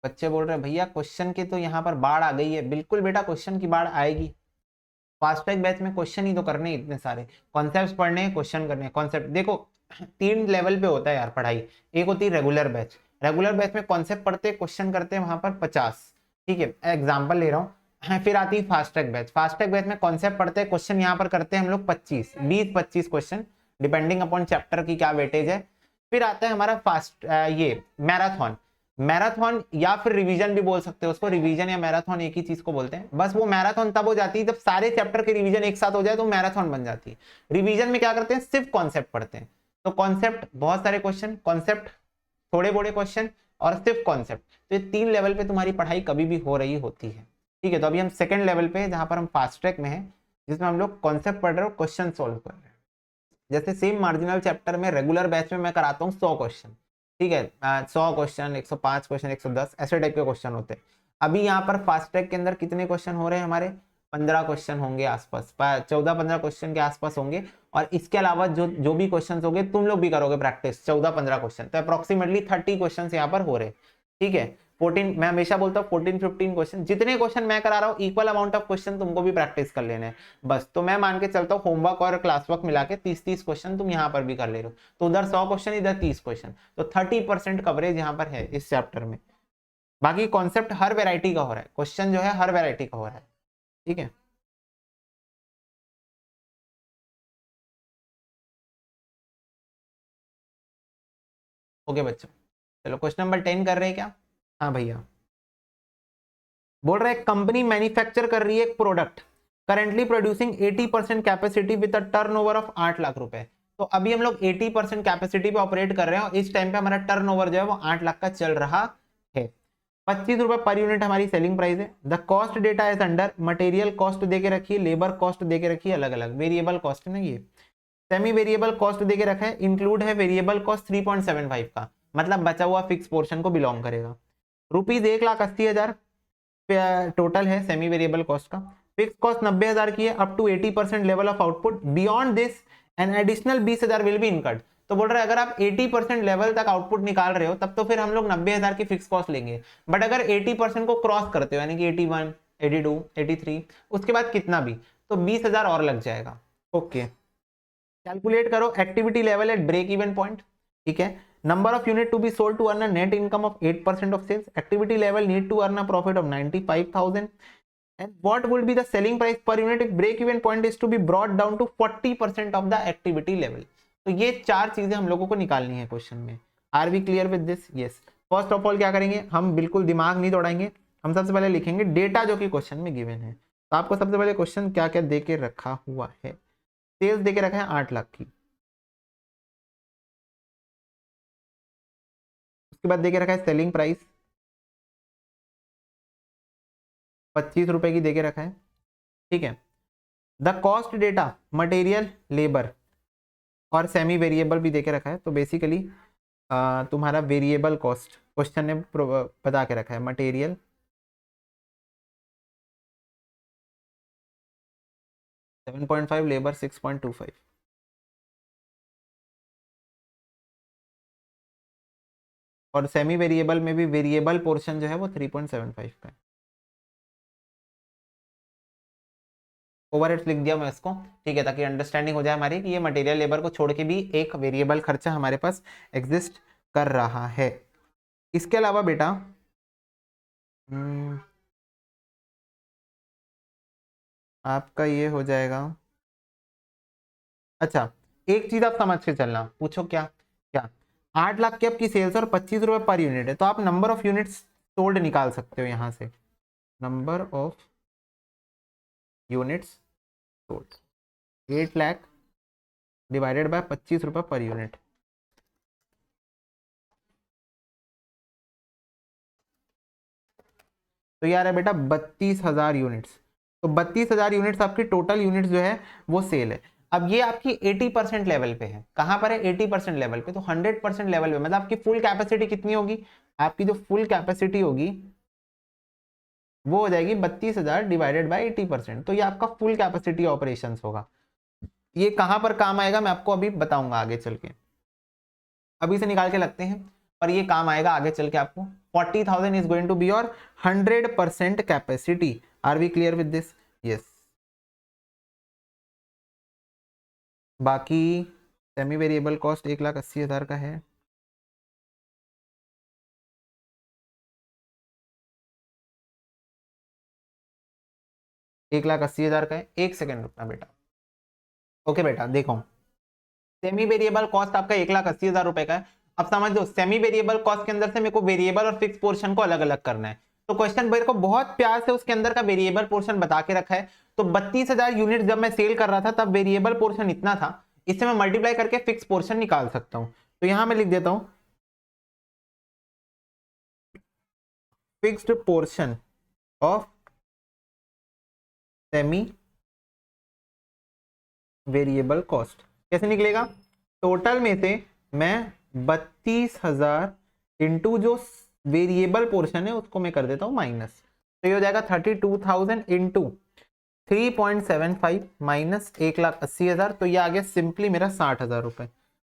बच्चे बोल रहे हैं भैया क्वेश्चन की तो यहाँ पर बाढ़ आ गई है। बिल्कुल बेटा क्वेश्चन की बाढ़ आएगी। फास्ट ट्रैक बैच में क्वेश्चन ही तो करने हैं इतने सारे, कॉन्सेप्ट्स पढ़ने हैं, क्वेश्चन करने हैं। कॉन्सेप्ट देखो 3 लेवल पे होता है यार पढ़ाई। एक होती है रेगुलर बैच, रेगुलर बैच में कॉन्सेप्ट पढ़ते हैं, क्वेश्चन करते हैं वहां पर 50, ठीक है एग्जाम्पल ले रहा हूँ। फिर आती है fast track batch, fast track batch में कॉन्सेप्ट पढ़ते हैं, क्वेश्चन यहाँ पर करते हैं हम लोग 20-25 क्वेश्चन डिपेंडिंग अपॉन चैप्टर की क्या वेटेज है। फिर आता है हमारा फास्ट ये मैराथन। मैराथन या फिर रिवीजन भी बोल सकते हो उसको, रिवीजन या मैराथन एक ही चीज को बोलते हैं। बस वो मैराथन तब हो जाती है जब सारे चैप्टर के रिवीजन एक साथ हो जाए तो मैराथन बन जाती है। रिवीजन में क्या करते हैं, सिर्फ कॉन्सेप्ट पढ़ते हैं। तो कॉन्सेप्ट बहुत सारे क्वेश्चन, कॉन्सेप्ट थोड़े बड़े क्वेश्चन और सिर्फ कॉन्सेप्ट। तो ये 3 लेवल पे तुम्हारी पढ़ाई कभी भी हो रही होती है, ठीक है। तो अभी हम सेकंड लेवल पे जहां पर हम फास्ट ट्रैक में है, जिसमें हम लोग कॉन्सेप्ट पढ़ रहे हो, क्वेश्चन सोल्व कर रहे हैं। जैसे सेम मार्जिनल चैप्टर में रेगुलर बैच में मैं कराता हूँ 100 क्वेश्चन, ठीक है 100 क्वेश्चन, 105 क्वेश्चन, 110 ऐसे टाइप के क्वेश्चन होते हैं। अभी यहाँ पर फास्ट ट्रैक के अंदर कितने क्वेश्चन हो रहे हैं हमारे, 15 क्वेश्चन होंगे आसपास, 14-15 क्वेश्चन के आसपास होंगे। और इसके अलावा जो भी क्वेश्चन होंगे तुम लोग भी करोगे प्रैक्टिस 14-15 क्वेश्चन, तो अप्रोक्सीमेटली 30 क्वेश्चन यहाँ पर हो रहे हैं, ठीक है। 14, मैं हमेशा बोलता हूँ 14-15 क्वेश्चन, जितने क्वेश्चन मैं करा रहा हूँ इक्वल अमाउंट ऑफ क्वेश्चन तुमको भी प्रैक्टिस कर लेने हैं बस। तो मैं मान के चलता हूँ होमवर्क और क्लास वर्क मिला के 30-30 क्वेश्चन तुम यहाँ पर भी कर ले रहे हो, तो उधर 100 क्वेश्चन इधर 30 क्वेश्चन, तो 30% कवरेज यहाँ पर है इस चैप्टर में। बाकी कॉन्सेप्ट हर वेराइटी का हो रहा है, क्वेश्चन जो है हर वेराइटी का हो रहा है, ठीक है। ओके बच्चों चलो क्वेश्चन नंबर 10 कर रहे हैं क्या? हाँ भैया बोल रहे हैं कंपनी मैन्युफैक्चर कर रही है एक product currently producing 80% capacity with a turnover of 8 lakh रुपए। तो अभी हम लोग 80% कैपेसिटी पे ऑपरेट कर रहे हैं और इस टाइम पे हमारा टर्नओवर जो है वो 8 लाख का चल रहा है। 25 रुपए पर यूनिट हमारी सेलिंग प्राइस है। The cost data is under material cost दे के रखी है, लेबर कॉस्ट दे के रखी है, अलग अलग वेरिएबल कॉस्ट ना ये सेमी वेरिएबल कॉस्ट दे के रखा है, इंक्लूड है वेरिएबल कॉस्ट 3.75 का, मतलब बचा हुआ फिक्स पोर्शन को बिलोंग करेगा। रुपीज 1,80,000 टोटल है सेमी वेरिएबल कॉस्ट का। फिक्स कॉस्ट 90,000 की है up to 80% level of output, beyond this an additional 20,000 will be incurred. तो बोल रहे हैं अगर आप 80% लेवल तक आउटपुट निकाल रहे हो तब तो फिर हम लोग 90,000 की फिक्स कॉस्ट लेंगे, बट अगर 80% को क्रॉस करते हो यानी कि 81, 82, 83 उसके बाद कितना भी, तो 20,000 और लग जाएगा। ओके कैलकुलेट करो activity level at break even point, ठीक है। Number of unit to be sold to earn a net income of 8% of sales. Activity level need to earn a profit of 95,000. And what would be the selling price per unit if break-even point is to be brought down to 40% of the activity level? तो ये 4 चीजें हम लोगों को निकालनी है क्वेश्चन में। Are we clear with this? Yes. First of all क्या करेंगे, हम बिल्कुल दिमाग नहीं दौड़ाएंगे, हम सबसे पहले लिखेंगे डेटा जो कि क्वेश्चन में गिवन है। तो आपको सबसे पहले क्वेश्चन क्या क्या दे के रखा हुआ है, सेल्स दे के रखा है 8 लाख की, उसके बाद देके रखा है सेलिंग प्राइस 25 रुपए की देके रखा है, ठीक है। The cost data material labour और सेमी वेरिएबल भी देके रखा है। तो बेसिकली तुम्हारा वेरिएबल कॉस्ट क्वेश्चन ने बता के रखा है, मटेरियल 7.5, लेबर 6.25। और सेमी वेरिएबल में भी वेरिएबल पोर्शन जो है वो 3.75 का है। ओवरहेड्स लिख दिया मैं इसको, ठीक है, ताकि अंडरस्टैंडिंग हो जाए हमारी कि ये मटेरियल लेबर को छोड़ के भी एक वेरिएबल खर्चा हमारे पास एग्जिस्ट कर रहा है। इसके अलावा बेटा आपका ये हो जाएगा। अच्छा, एक चीज आप समझ के चलना, पूछो क्या क्या 8 लाख की आपकी सेल्स और 25 रुपए पर यूनिट है, तो आप नंबर ऑफ यूनिट्स सोल्ड निकाल सकते हो यहां से। Number of units sold 8 lakh divided by 25 रुपए पर यूनिट। तो यार है बेटा 32,000 यूनिट्स। तो 32,000 यूनिट्स आपकी टोटल यूनिट्स जो है वो सेल है। अब ये आपकी 80% लेवल पे है। कहां पर है? 80% लेवल पे। तो 100% लेवल पे मतलब आपकी फुल कैपेसिटी कितनी होगी? आपकी जो फुल कैपेसिटी होगी वो हो जाएगी 32,000 डिवाइडेड बाई 80%। तो ये आपका फुल कैपेसिटी ऑपरेशंस होगा। ये कहां पर काम आएगा मैं आपको अभी बताऊंगा आगे चल के, अभी से निकाल के लगते हैं, पर ये काम आएगा आगे चल के आपको। 40,000 is going to be your 100% capacity. Are we clear with this? Yes. बाकी सेमी वेरिएबल कॉस्ट 1,80,000 का है। एक लाख 80,000 का है। एक सेकेंड रुकना बेटा। ओके बेटा देखो, सेमी वेरिएबल कॉस्ट आपका 1,80,000 रुपए का है। अब समझ लो सेमी वेरिएबल कॉस्ट के अंदर से मेरे को वेरिएबल और फिक्स पोर्शन को अलग अलग करना है। तो क्वेश्चन मेरे को बहुत प्यार से उसके अंदर का वेरिएबल पोर्शन बता के रखा है। तो 32,000 यूनिट जब मैं सेल कर रहा था तब वेरिएबल पोर्शन इतना था, इससे मैं मल्टीप्लाई करके फिक्स पोर्शन निकाल सकता हूं। तो यहां मैं लिख देता हूं fixed portion of semi variable cost. कैसे निकलेगा? टोटल में से मैं 32,000 इंटू जो वेरिएबल पोर्शन है उसको मैं कर देता हूं माइनस। तो ये हो जाएगा 32,000 इंटू 3.75 माइनस 1,80,000। तो ये आ गया सिंपली मेरा 60,000 रुपए।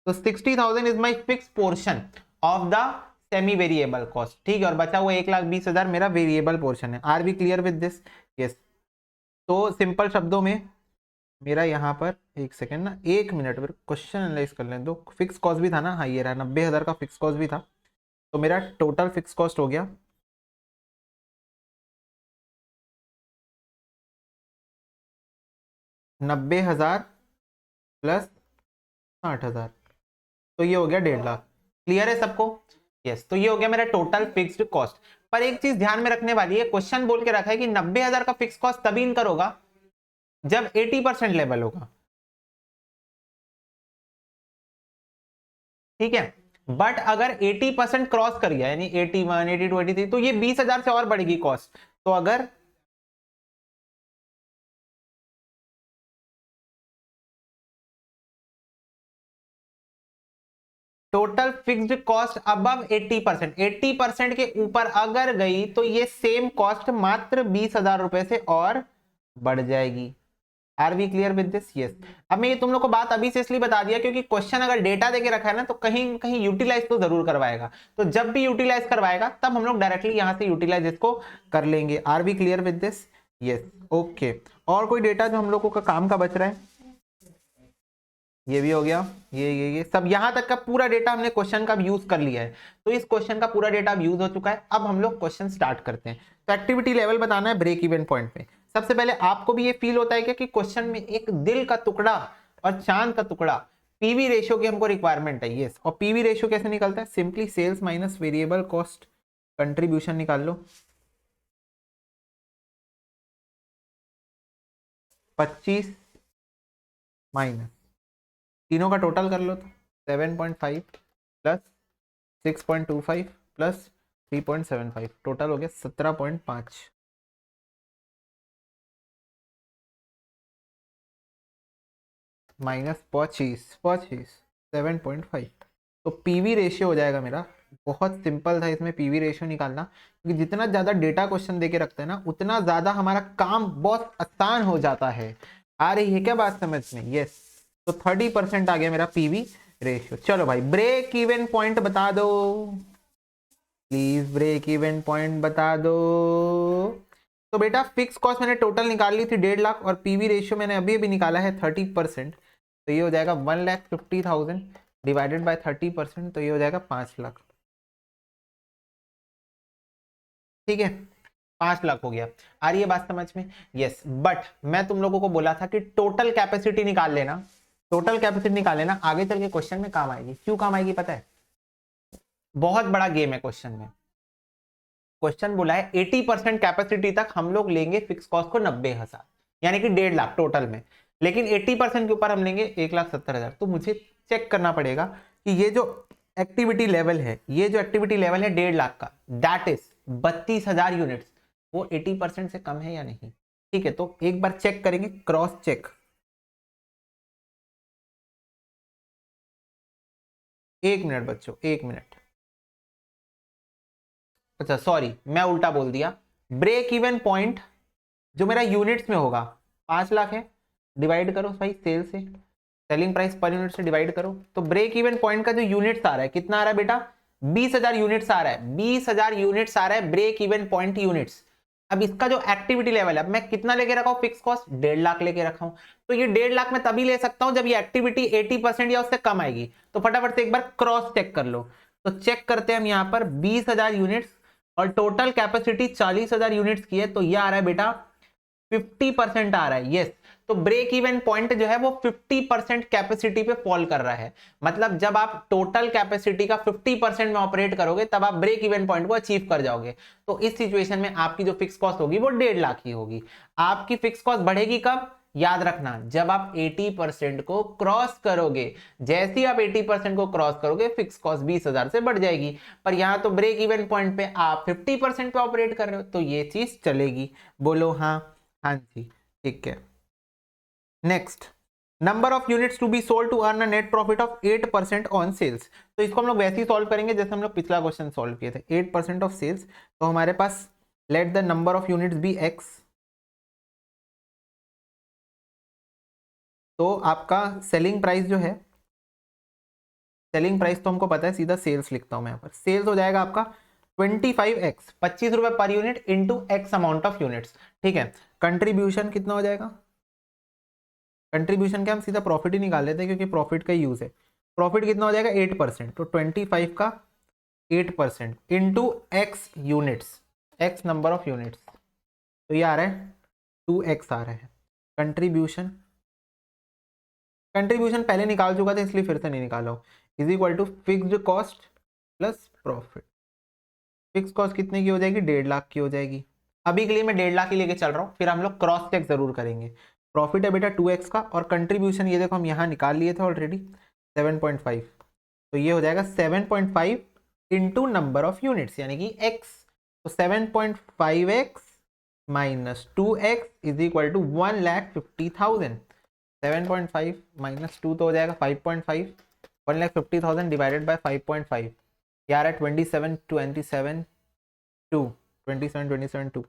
तो 60,000 is my fix portion of the semi variable cost. ठीक है, और बचा हुआ 1,20,000 मेरा वेरिएबल पोर्शन है। Are we clear with this? Yes. तो सिंपल शब्दों में मेरा यहाँ पर एक सेकेंड ना, 1 मिनट में क्वेश्चन एनालाइज कर लें। दो फिक्स कॉस्ट भी था ना, हाँ ये रहा 90,000 का फिक्स कॉस्ट भी था। तो मेरा टोटल फिक्स कॉस्ट हो गया 90,000 प्लस 60,000। तो ये हो गया 1.5 लाख। क्लियर है सबको? यस। तो ये हो गया मेरा टोटल फिक्स्ड कॉस्ट। पर एक चीज ध्यान में रखने वाली है, क्वेश्चन बोल के रखा है कि 90,000 का फिक्स कॉस्ट तभी इनकर होगा जब 80% लेवल होगा। ठीक है, बट अगर 80% क्रॉस कर गया यानी 81, 82, 83 तो ये 20,000 से और बढ़ेगी कॉस्ट। तो अगर टोटल फिक्स्ड कॉस्ट अबव 80%, 80% के ऊपर अगर गई तो ये सेम कॉस्ट मात्र 20,000 रुपए से और बढ़ जाएगी। Are we clear with this? Yes. अब मैं ये तुम लोग को बात अभी से इसलिए बता दिया क्योंकि क्वेश्चन अगर डेटा देके रखा है ना तो कहीं कहीं यूटिलाइज तो जरूर करवाएगा। तो जब भी यूटिलाइज करवाएगा तब हम लोग डायरेक्टली यहां से यूटिलाइज इसको कर लेंगे। Are we clear with this? Yes. Okay, और कोई डेटा जो हम लोगों का काम का बच रहा है? ये भी हो गया। ये सब यहां तक का पूरा डेटा हमने क्वेश्चन का यूज कर लिया है। तो इस क्वेश्चन का पूरा डेटा यूज हो चुका है। अब हम लोग क्वेश्चन स्टार्ट करते हैं। तो एक्टिविटी लेवल बताना है ब्रेक इवन पॉइंट पे। सबसे पहले आपको भी ये फील होता है क्या कि क्वेश्चन में एक दिल का टुकड़ा और चांद का टुकड़ा पीवी रेशियो की हमको रिक्वायरमेंट है? यस। और पीवी रेशियो कैसे निकलता है? Simply sales minus variable cost contribution निकाल लो। 25 माइनस तीनों का टोटल कर लो तो 7.5 प्लस 6.25 प्लस 3.75 टोटल हो गया 17.5 माइनस 25 7.5। तो पीवी रेशियो हो जाएगा मेरा। बहुत सिंपल था इसमें पीवी रेशियो निकालना, क्योंकि जितना ज्यादा डेटा क्वेश्चन देके रखते हैं ना उतना ज्यादा हमारा काम बहुत आसान हो जाता है। आ रही है क्या बात समझ में? यस, तो 30% आ गया मेरा पीवी रेशियो। चलो भाई ब्रेक इवन पॉइंट बता दो प्लीज, ब्रेक इवन पॉइंट बता दो। तो बेटा फिक्स कॉस्ट मैंने टोटल निकाल ली थी 1.5 लाख, और पीवी रेशियो मैंने अभी अभी निकाला है 30%, तो ये हो जाएगा 1,50,000 डिवाइडेड बाय 30%, तो ये हो जाएगा 5 लाख। ठीक है, 5 लाख हो गया। आ रही है बात समझ में? यस, बट मैं तुम लोगों को बोला था कि टोटल कैपेसिटी निकाल लेना, टोटल कैपेसिटी निकाल लेना, आगे चल के क्वेश्चन में काम आएगी। क्यों काम आएगी पता है? बहुत बड़ा गेम है क्वेश्चन में। क्वेश्चन बोला है 80% कैपेसिटी तक हम लोग लेंगे फिक्स कॉस्ट को 90,000, यानी कि 1.5 लाख टोटल में, लेकिन 80% के ऊपर हम लेंगे 1,70,000। तो मुझे चेक करना पड़ेगा कि ये जो एक्टिविटी लेवल है, ये जो एक्टिविटी लेवल है 1.5 लाख का, दैट इज 32,000 यूनिट्स, वो 80% से कम है या नहीं। ठीक है, तो एक बार चेक करेंगे, क्रॉस चेक। एक मिनट बच्चों, एक मिनट। अच्छा सॉरी, मैं उल्टा बोल दिया। ब्रेक इवन पॉइंट जो मेरा यूनिट्स में होगा 5 लाख है, डिवाइड करो भाई सेल से, सेलिंग प्राइस पर यूनिट से डिवाइड करो, तो ब्रेक इवन पॉइंट का जो यूनिट्स आ रहा है कितना आ रहा है बेटा? 20,000 यूनिट्स आ रहा है, 20,000 यूनिट्स आ रहा है ब्रेक इवन पॉइंट यूनिट्स। अब इसका जो एक्टिविटी लेवल है, अब मैं कितना लेके रखा हूं फिक्स कॉस्ट? 1.5 लाख लेके रखा हूं। तो ये 1.5 लाख में तभी ले सकता हूं जब ये एक्टिविटी 80% या उससे कम आएगी। तो फटाफट से एक बार क्रॉस चेक कर लो। तो चेक करते हैं हम यहाँ पर 20,000 यूनिट्स और टोटल कैपेसिटी 40,000 यूनिट्स की है, तो ये आ रहा है बेटा 50% आ रहा है। यस, तो ब्रेक इवन पॉइंट जो है वो 50% कैपेसिटी पे फॉल कर रहा है। मतलब जब आप टोटल कैपेसिटी का 50% में ऑपरेट करोगे तब आप ब्रेक इवन पॉइंट को अचीव कर जाओगे। तो इस सिचुएशन में आपकी जो फिक्स कॉस्ट होगी वो 1.5 लाख ही होगी। आपकी फिक्स कॉस्ट बढ़ेगी कब? याद रखना, जब आप 80% को क्रॉस करोगे। जैसे ही आप 80% को क्रॉस करोगे फिक्स कॉस्ट 20,000 से बढ़ जाएगी। पर यहां तो ब्रेक इवन पॉइंट पे आप 50% पे ऑपरेट कर रहे हो, तो ये चीज चलेगी। बोलो हाँ। हाँ जी, ठीक है। Next, number of units to be sold to earn a net profit of 8% on sales. तो इसको हम लोग वैसे ही सॉल्व करेंगे जैसे हम लोग पिछला क्वेश्चन सॉल्व किए थे, 8% ऑफ सेल्स। तो हमारे पास let the number of units be X. तो आपका सेलिंग प्राइस जो है, सेलिंग प्राइस तो हमको पता है, सीधा सेल्स लिखता हूं मैं यहाँ पर। सेल्स हो जाएगा आपका 25x, 25 रुपए per unit into x amount of units. ठीक है, कंट्रीब्यूशन कितना हो जाएगा? कंट्रीब्यूशन के हम सीधा प्रॉफिट ही निकाल लेते हैं क्योंकि प्रॉफिट का यूज है। प्रॉफिट कितना हो जाएगा? 8%, तो 25 का 8% into x units, x number of units, तो ये आ रहा है 2x आ रहा है। कंट्रीब्यूशन, कंट्रीब्यूशन पहले निकाल चुका था इसलिए फिर से नहीं निकाला, is equal to fixed cost plus profit. Fix cost कितने की हो जाएगी? 1.5 लाख की हो जाएगी। अभी के लिए मैं 1.5 लाख ही लेके चल रहा हूँ, फिर हम लोग क्रॉस चेक जरूर करेंगे। प्रॉफिट है बेटा 2x का, और कंट्रीब्यूशन ये देखो हम यहाँ निकाल लिए थे ऑलरेडी 7.5, तो ये हो जाएगा 7.5 इंटू नंबर ऑफ यूनिट्स यानी कि x। तो 7.5x minus 2x is equal to 1,50,000। 7.5 minus 2 तो हो जाएगा 5.5, 1,50,000 डिवाइडेड बाय 5.5, यार 27 27 2 27 27 2।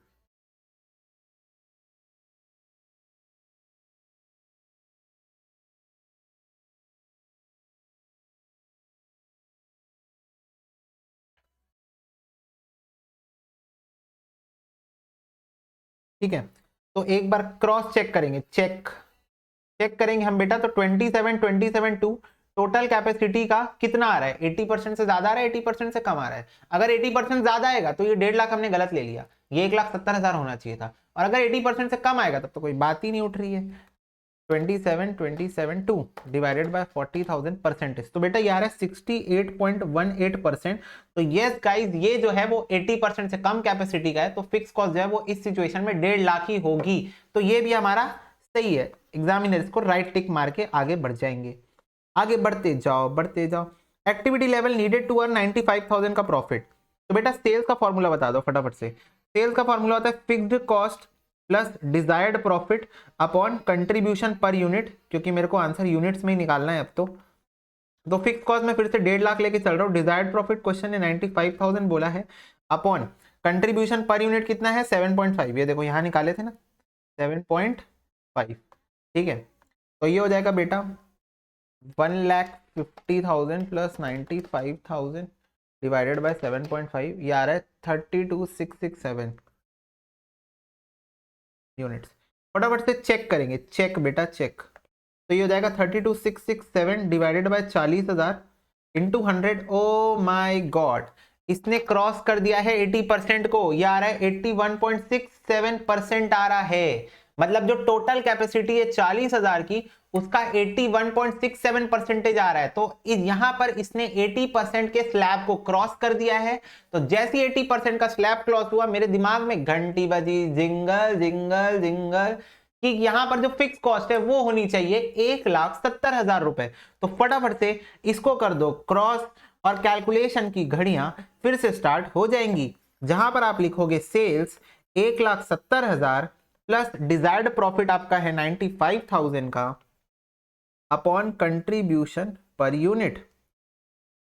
ठीक है, तो एक बार क्रॉस चेक करेंगे, चेक चेक करेंगे हम बेटा। तो 27 27 2 टोटल कैपेसिटी का कितना आ रहा है? 80% से ज्यादा आ रहा है, 80% से कम आ रहा है? अगर 80% ज्यादा आएगा तो ये 1.5 लाख हमने गलत ले लिया, ये 1,70,000 होना चाहिए था। और अगर 80% से कम आएगा तब तो कोई बात ही नहीं उठ रही है। 27 27 2 डिवाइडेड बाय 40,000 परसेंटेज, तो बेटा ये आ रहा है 68.18%। तो यस गाइस, ये जो है वो 80% से कम कैपेसिटी का है, तो फिक्स कॉस्ट जो है वो इस सिचुएशन में 1.5 लाख ही होगी। तो ये भी हमारा सही है। एग्जामिनर इसको राइट टिक मार के आगे बढ़ जाएंगे। आगे बढ़ते जाओ बढ़ते जाओ। Activity level needed to earn 95,000 का प्रॉफिट। तो बेटा सेल्स का फॉर्मूला बता दो फटाफट से। सेल्स का फॉर्मूला होता है fixed cost plus desired profit upon contribution per unit, क्योंकि मेरे को आंसर यूनिट्स में ही निकालना है अब तो फिक्स कॉस्ट में फिर से 1.5 लाख लेके चल रहा हूँ। डिजायर्ड प्रॉफिट क्वेश्चन ने 95,000 बोला है, अपॉन कंट्रीब्यूशन पर यूनिट कितना है? 7.5, ये देखो यहाँ निकाले थे ना 7.5। ठीक है, तो ये हो जाएगा बेटा 1,50,000 प्लस 95,000 डिवाइडेड बाय 7.5, ये आ रहा है 32,667 यूनिट्स। फटाफट से चेक करेंगे, चेक बेटा चेक। तो ये हो जाएगा 32,667 divided by 40,000 into 100। Oh my god, इसने क्रॉस कर दिया है 80% को, ये आ रहा है 81.67% आ रहा है। मतलब जो टोटल कैपेसिटी है 40,000 की, उसका 81.67% आ रहा है। तो यहां पर इसने 80% के स्लैब को क्रॉस कर दिया है। तो जैसे 80% का स्लैब क्रॉस हुआ, मेरे दिमाग में घंटी बजी, जिंगल जिंगल जिंगल, कि यहां पर जो फिक्स कॉस्ट है वो होनी चाहिए 1,70,000 रुपए। तो फटाफट से इसको कर दो क्रॉस, और कैलकुलेशन की घड़ियां फिर से स्टार्ट हो जाएंगी, जहां पर आप लिखोगे सेल्स 1,70,000 प्लस डिजायर्ड प्रॉफिट आपका है 95,000 का अपॉन कंट्रीब्यूशन पर यूनिट।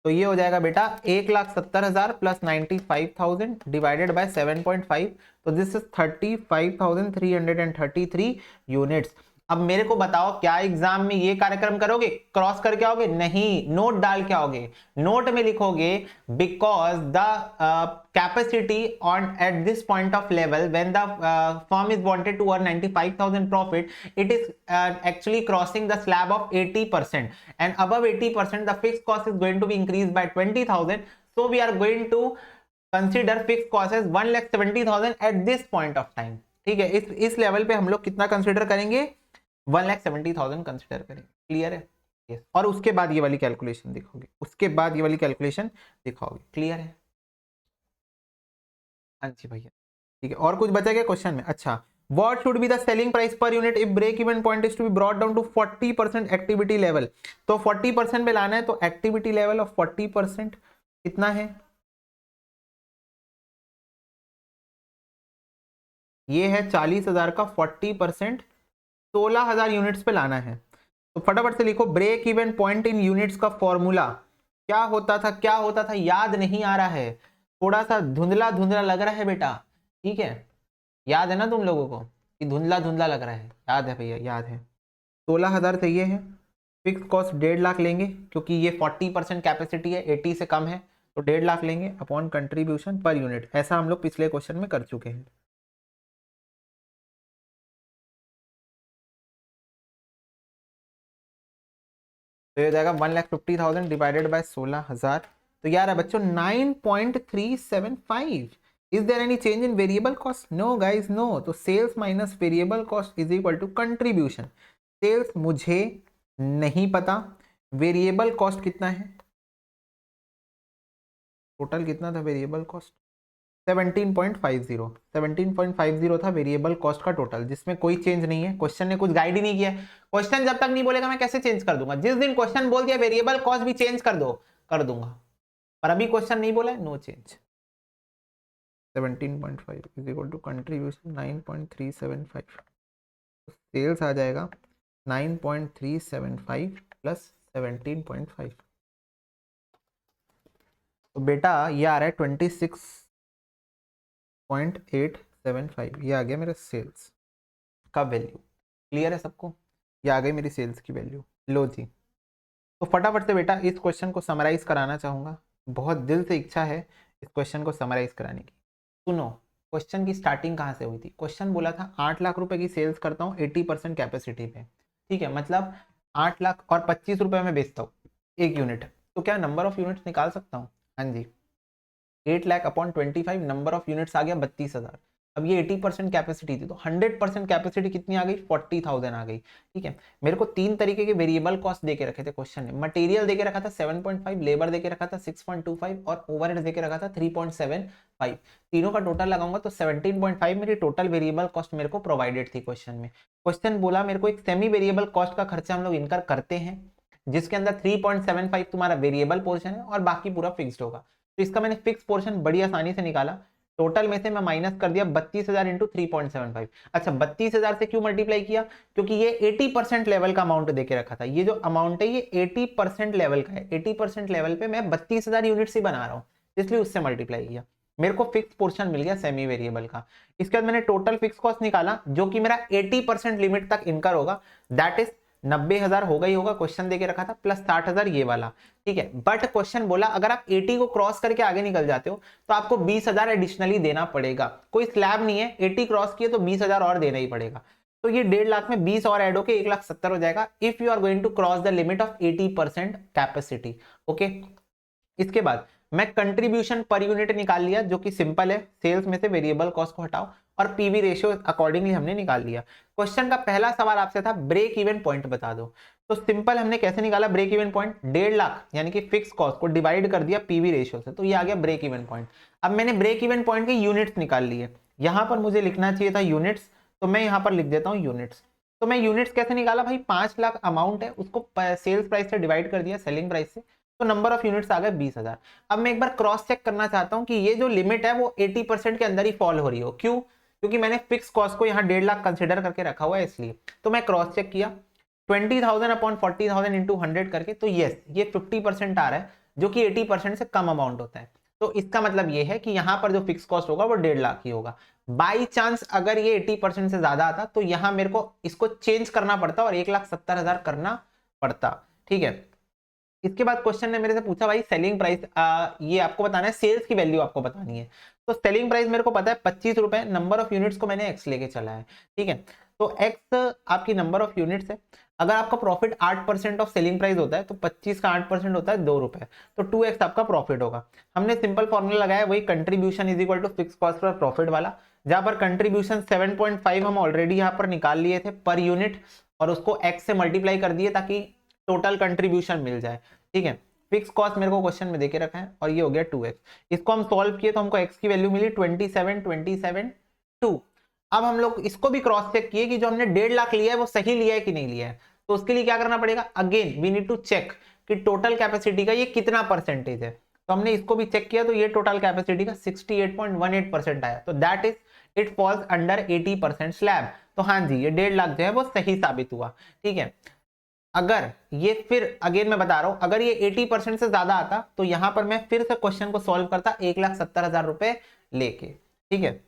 तो ये हो जाएगा बेटा 1,70,000 प्लस 95,000 डिवाइडेड बाय 7.5, तो दिस इज 35,333 यूनिट्स। अब मेरे को बताओ, क्या एग्जाम में ये कार्यक्रम करोगे, क्रॉस करके आओगे? नहीं, नोट डाल के आओगे। नोट में लिखोगे because the capacity on at this point of level when the firm is wanted to earn 95,000 profit, it is actually crossing the slab of 80%, and above 80% the fixed cost is going to be increased by 20,000. So we are going to consider fixed cost as 1,70,000 at this point of time. ठीक है, इस लेवल पे हम लोग कितना कंसिडर करेंगे? 1,70,000 कंसिडर करेंगे। क्लियर है? yes. और उसके बाद ये वाली कैलकुलेशन दिखाओगे, उसके बाद ये वाली कैलकुलेशन दिखाओगे। क्लियर है? हाँ जी भैया, ठीक है। और कुछ बचा क्या क्वेश्चन में? अच्छा, what should be the selling price per unit if break even point is to be brought down to 40% activity level? तो 40% पे लाना है, तो activity level of 40% कितना है? ये है 40,000 का 40%, 16,000 यूनिट्स पे लाना है। तो फटाफट से लिखो break even point in units का फॉर्मूला क्या होता था, क्या होता था, याद नहीं आ रहा है, थोड़ा सा धुंधला धुंधला लग रहा है बेटा। ठीक है, याद है ना तुम लोगों को कि धुंधला धुंधला लग रहा है? याद है भैया, याद है। 16,000 चाहिए है, फिक्स कॉस्ट 1.5 लाख लेंगे क्योंकि ये 40% कैपेसिटी है, 80 से कम है, तो 1.5 लाख लेंगे अपॉन कंट्रीब्यूशन पर यूनिट। ऐसा हम लोग पिछले क्वेश्चन में कर चुके हैं। तो ये जाएगा 1,50,000 डिवाइडेड बाय 16,000, तो यार बच्चों 9.375। Is there any change in variable cost? No guys, no. तो sales minus variable cost is equal to contribution. Sales मुझे नहीं पता, वेरिएबल कॉस्ट कितना है, टोटल कितना था वेरिएबल कॉस्ट? 17.50। 17.50 था वेरिएबल कॉस्ट का टोटल, जिसमें कोई चेंज नहीं है। क्वेश्चन ने कुछ गाइड ही नहीं किया। क्वेश्चन जब तक नहीं बोलेगा मैं कैसे चेंज कर दूंगा? जिस दिन क्वेश्चन बोल दिया वेरिएबल कॉस्ट भी चेंज कर दो, कर दूंगा, पर अभी क्वेश्चन नहीं बोला है, no change. 17.5 is equal to contribution 9.375, sales आ जाएगा 9.375 प्लस 17.5, तो बेटा ये आ रहा है 26.875। ये आ गया मेरा सेल्स का वैल्यू। क्लियर है सबको? ये आ गई मेरी सेल्स की वैल्यू। लो जी, तो फटाफट से बेटा इस क्वेश्चन को समराइज कराना चाहूंगा, बहुत दिल से इच्छा है इस क्वेश्चन को समराइज कराने की। सुनो, क्वेश्चन की स्टार्टिंग कहाँ से हुई थी? क्वेश्चन बोला था 8 लाख रुपए की सेल्स करता हूँ 80% कैपेसिटी पे। ठीक है, मतलब 8 लाख और 25 रुपए में बेचता हूँ एक यूनिट, तो क्या नंबर ऑफ यूनिट्स निकाल सकता हूँ? हाँ जी, 8 lakh upon 25, number of units आ गया 32,000। अब ये 80% कैपेसिटी थी, तो 100% कैपेसिटी कितनी आ गई? 40,000 आ गई। ठीक है, मेरे को 3 तरीके के वेरिएबल कॉस्ट देके रखे थे क्वेश्चन में। मटेरियल देके रखा था 7.5, लेबर देके रखा था 6.25 और ओवरहेड देके रखा था 3.75। तीनों का टोटल लगाऊंगा तो 17.5 मेरी टोटल वेरिएबल कॉस्ट मेरे को प्रोवाइडेड थी क्वेश्चन में। क्वेश्चन बोला मेरे को एक सेमी वेरिएबल कॉस्ट का खर्चा हम लोग इनकर करते हैं, जिसके अंदर 3.75 तुम्हारा वेरिएबल पोर्शन है और बाकी पूरा फिक्स्ड होगा। तो इसका मैंने फिक्स पोर्शन बड़ी आसानी से निकाला। टोटल में से मैं माइनस कर दिया 32,000 इंटू 3.75। अच्छा, 32,000 से क्यों मल्टीप्लाई किया? क्योंकि ये 80% लेवल का अमाउंट देके रखा था। ये जो अमाउंट है ये 80% लेवल का है। 80% लेवल पे मैं 32,000 यूनिट्स ही बना रहा हूँ, इसलिए उससे मल्टीप्लाई किया। मेरे को फिक्स पोर्शन मिल गया सेमी वेरिएबल का। इसके बाद मैंने टोटल फिक्स कॉस्ट निकाला जो कि मेरा 80% लिमिट तक इनकर होगा, दैट इज 90,000 होगा ही होगा, क्वेश्चन देके रखा था, प्लस 60,000 ये वाला, ठीक है। बट क्वेश्चन बोला अगर आप 80 को क्रॉस करके आगे निकल जाते हो तो आपको 20,000 एडिशनली देना पड़ेगा। कोई स्लैब नहीं है, 80 क्रॉस किए तो 20,000 और देना ही पड़ेगा। तो ये 1.5 लाख में 20 और ऐड होके 1,70,000 हो जाएगा if you are going to cross the limit of 80% capacity. Okay, इसके बाद मैं कंट्रीब्यूशन पर यूनिट निकाल लिया जो कि सिंपल है, सेल्स में से वेरिएबल कॉस्ट को हटाओ और पीवी रेशियो अकॉर्डिंगली हमने निकाल लिया। क्वेश्चन का पहला सवाल आपसे था ब्रेक इवन पॉइंट बता दो, तो सिंपल हमने कैसे निकाला ब्रेक इवन पॉइंट, 1.5 लाख यानी कि फिक्स कॉस्ट को डिवाइड कर दिया पीवी रेशियो से, तो ये आ गया ब्रेक इवन पॉइंट। अब मैंने ब्रेक इवन पॉइंट के यूनिट्स निकाल लिए, यहां पर मुझे लिखना चाहिए था यूनिट्स, तो मैं यहां पर लिख देता हूं यूनिट्स। तो मैं यूनिट्स कैसे निकाला भाई, 5 लाख अमाउंट है उसको सेल्स प्राइस से डिवाइड कर दिया सेलिंग प्राइस से, तो नंबर ऑफ यूनिट्स आ गए 20,000। अब मैं एक बार क्रॉस चेक करना चाहता हूं कि ये जो लिमिट है वो 80% के अंदर ही फॉल हो रही हो, क्यों, क्योंकि मैंने फिक्स कॉस्ट को यहाँ 1.5 लाख कंसिडर करके रखा हुआ है इसलिए। तो मैं क्रॉस चेक किया 20,000 अपॉन 40,000 इंटू 100 करके, तो यस ये 50% आ रहा है जो कि 80% से कम अमाउंट होता है। तो इसका मतलब ये है कि यहाँ पर जो फिक्स कॉस्ट होगा वो 1.5 लाख ही होगा। बाई चांस अगर ये 80% से ज्यादा आता तो यहाँ मेरे को इसको चेंज करना पड़ता और 1,70,000 करना पड़ता, ठीक है। इसके बाद क्वेश्चन ने मेरे से पूछा भाई सेलिंग प्राइस ये आपको बताना है, सेल्स की वैल्यू आपको बतानी है। तो सेलिंग प्राइस मेरे को पता है 25 रुपए, नंबर ऑफ यूनिट्स को मैंने एक्स लेके चला है, ठीक है। तो एक्स आपकी नंबर ऑफ यूनिट्स है। अगर आपका प्रॉफिट 8% ऑफ सेलिंग प्राइस होता है तो 25 का 8% होता है 2 रुपए, तो 2x आपका प्रॉफिट होगा। हमने सिंपल फॉर्मूला लगाया वही contribution is equal to fix cost पर प्रॉफिट वाला, जहां पर कंट्रीब्यूशन 7.5 हम ऑलरेडी यहाँ पर निकाल लिए थे पर यूनिट और उसको x से मल्टीप्लाई कर दिए ताकि टोटल कंट्रीब्यूशन मिल जाए, ठीक है। फिक्स कॉस्ट मेरे को क्वेश्चन में देके रखा है और ये हो गया 2x। इसको हम सॉल्व किए तो हमको x की वैल्यू मिली 27,27,2। अब हम लोग इसको भी क्रॉस चेक किए कि जो हमने 1.5 लाख लिया है वो सही लिया है कि नहीं लिया है। तो उसके लिए क्या करना पड़ेगा, again we need to check कि टोटल कैपेसिटी का ये कितना परसेंटेज है। तो हमने इसको भी चेक किया तो ये टोटल कैपेसिटी का 68.18% आया, तो that is it falls under 80% slab. तो हाँ जी ये 1.5 लाख जो है वो सही साबित हुआ, ठीक है। अगर ये फिर अगेन मैं बता रहा हूं अगर ये 80% से ज्यादा आता तो यहां पर मैं फिर से क्वेश्चन को सॉल्व करता 1,70,000 रुपए लेके, ठीक है।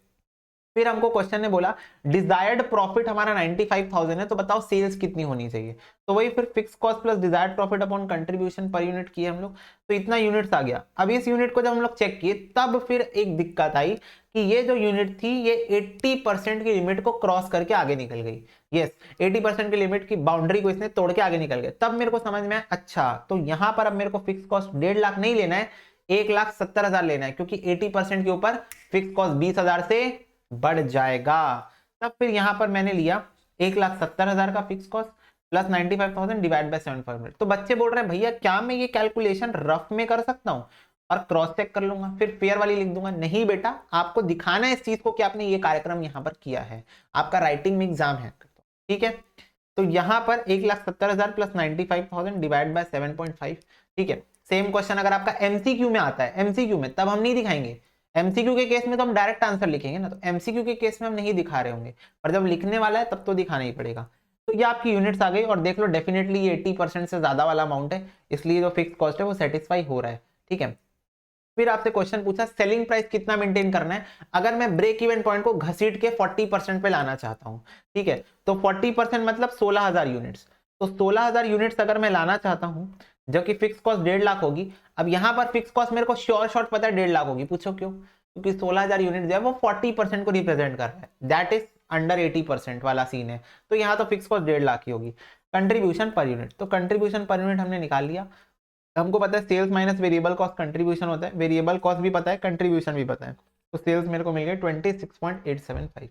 फिर हमको क्वेश्चन ने बोला डिजायर्ड प्रॉफिट हमारा 95,000 है, तो बताओ सेल्स कितनी होनी चाहिए। तो वही फिर fix cost plus desired profit upon contribution per unit किए हम लोग, तो इतना यूनिट्स आ गया। अब इस यूनिट को जब हम लोग चेक किए तब फिर एक दिक्कत आई कि ये जो यूनिट थी ये 80% की लिमिट को क्रॉस करके आगे निकल गई। यस 80% की लिमिट की बाउंड्री को इसने तोड़ के आगे निकल गया। तब मेरे को समझ में आया अच्छा तो यहां पर अब मेरे को फिक्स कॉस्ट 1.5 लाख नहीं लेना है, 1,70,000 लेना है, क्योंकि 80% के ऊपर फिक्स कॉस्ट 20,000 से बढ़ जाएगा। तब फिर यहां पर मैंने लिया 1,70,000 का fix cost plus 95,000 divide by 7.5। तो बच्चे बोल रहे हैं भैया क्या मैं ये कैलकुलेशन रफ में कर सकता हूं और क्रॉस चेक कर लूंगा फिर फेयर वाली लिख दूंगा। नहीं बेटा, आपको दिखाना है इस चीज को कि आपने ये कार्यक्रम यहां पर किया है, आपका राइटिंग में एग्जाम है, ठीक है। तो यहां पर 1,70,000 प्लस 95,000 डिवाइड बाय 7.5, ठीक है। सेम क्वेश्चन अगर आपका एमसीक्यू में आता है, एमसीक्यू में तब हम नहीं दिखाएंगे, एमसीक्यू के केस में तो हम डायरेक्ट आंसर लिखेंगे ना, तो एमसीक्यू के केस में हम नहीं दिखा रहे होंगे, पर जब लिखने वाला है तब तो दिखाना ही पड़ेगा। तो ये आपकी यूनिट्स आ गई और देख लो डेफिनेटली ये 80% से ज्यादा वाला अमाउंट है, इसलिए जो फिक्स कॉस्ट है वो सेटिस्फाई हो रहा है, ठीक है। फिर आपसे क्वेश्चन पूछा सेलिंग प्राइस कितना मेंटेन करना है अगर मैं ब्रेक इवन पॉइंट को घसीट के 40% पे लाना चाहता हूं, ठीक है। तो 40% मतलब 16,000 यूनिट्स, तो 16,000 यूनिट्स अगर मैं लाना चाहता हूं जो कि फिक्स कॉस्ट 1.5 लाख होगी। अब यहां पर फिक्स कॉस्ट मेरे को श्योर शॉर्ट पता है 1.5 लाख होगी, पूछो क्यों, क्योंकि 16,000 यूनिट जो है वो 40% को रिप्रेजेंट कर रहा है, दैट इज अंडर 80% वाला सीन है। तो यहाँ तो फिक्स कॉस्ट 1.5 लाख ही होगी। कंट्रीब्यूशन पर यूनिट, तो कंट्रीब्यूशन पर यूनिट हमने निकाल लिया। हमको पता है sales minus variable cost contribution होता है, वेरिएबल कॉस्ट भी पता है कंट्रीब्यूशन भी पता है, तो सेल्स मेरे को मिल गया 26.875।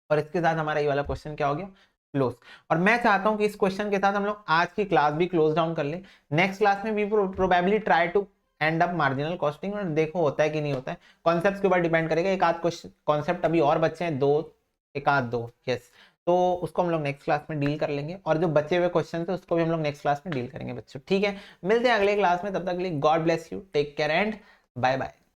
और इसके साथ हमारा ये वाला क्वेश्चन क्या हो गया, क्लोज। और मैं चाहता हूं कि इस क्वेश्चन के साथ हम लोग आज की क्लास भी क्लोज डाउन कर ले। नेक्स्ट क्लास में we probably try to end up marginal costing, और देखो होता है कि नहीं होता है, कॉन्सेप्ट के ऊपर डिपेंड करेगा। एक आध कॉन्सेप्ट अभी और बच्चे हैं, एक आध दो, यस, तो उसको हम लोग नेक्स्ट क्लास में डील कर लेंगे, और जो बचे हुए क्वेश्चन थे उसको भी हम लोग नेक्स्ट क्लास में डील करेंगे बच्चों, ठीक है। मिलते हैं अगले क्लास में, तब तक के लिए god bless you, take care and bye bye.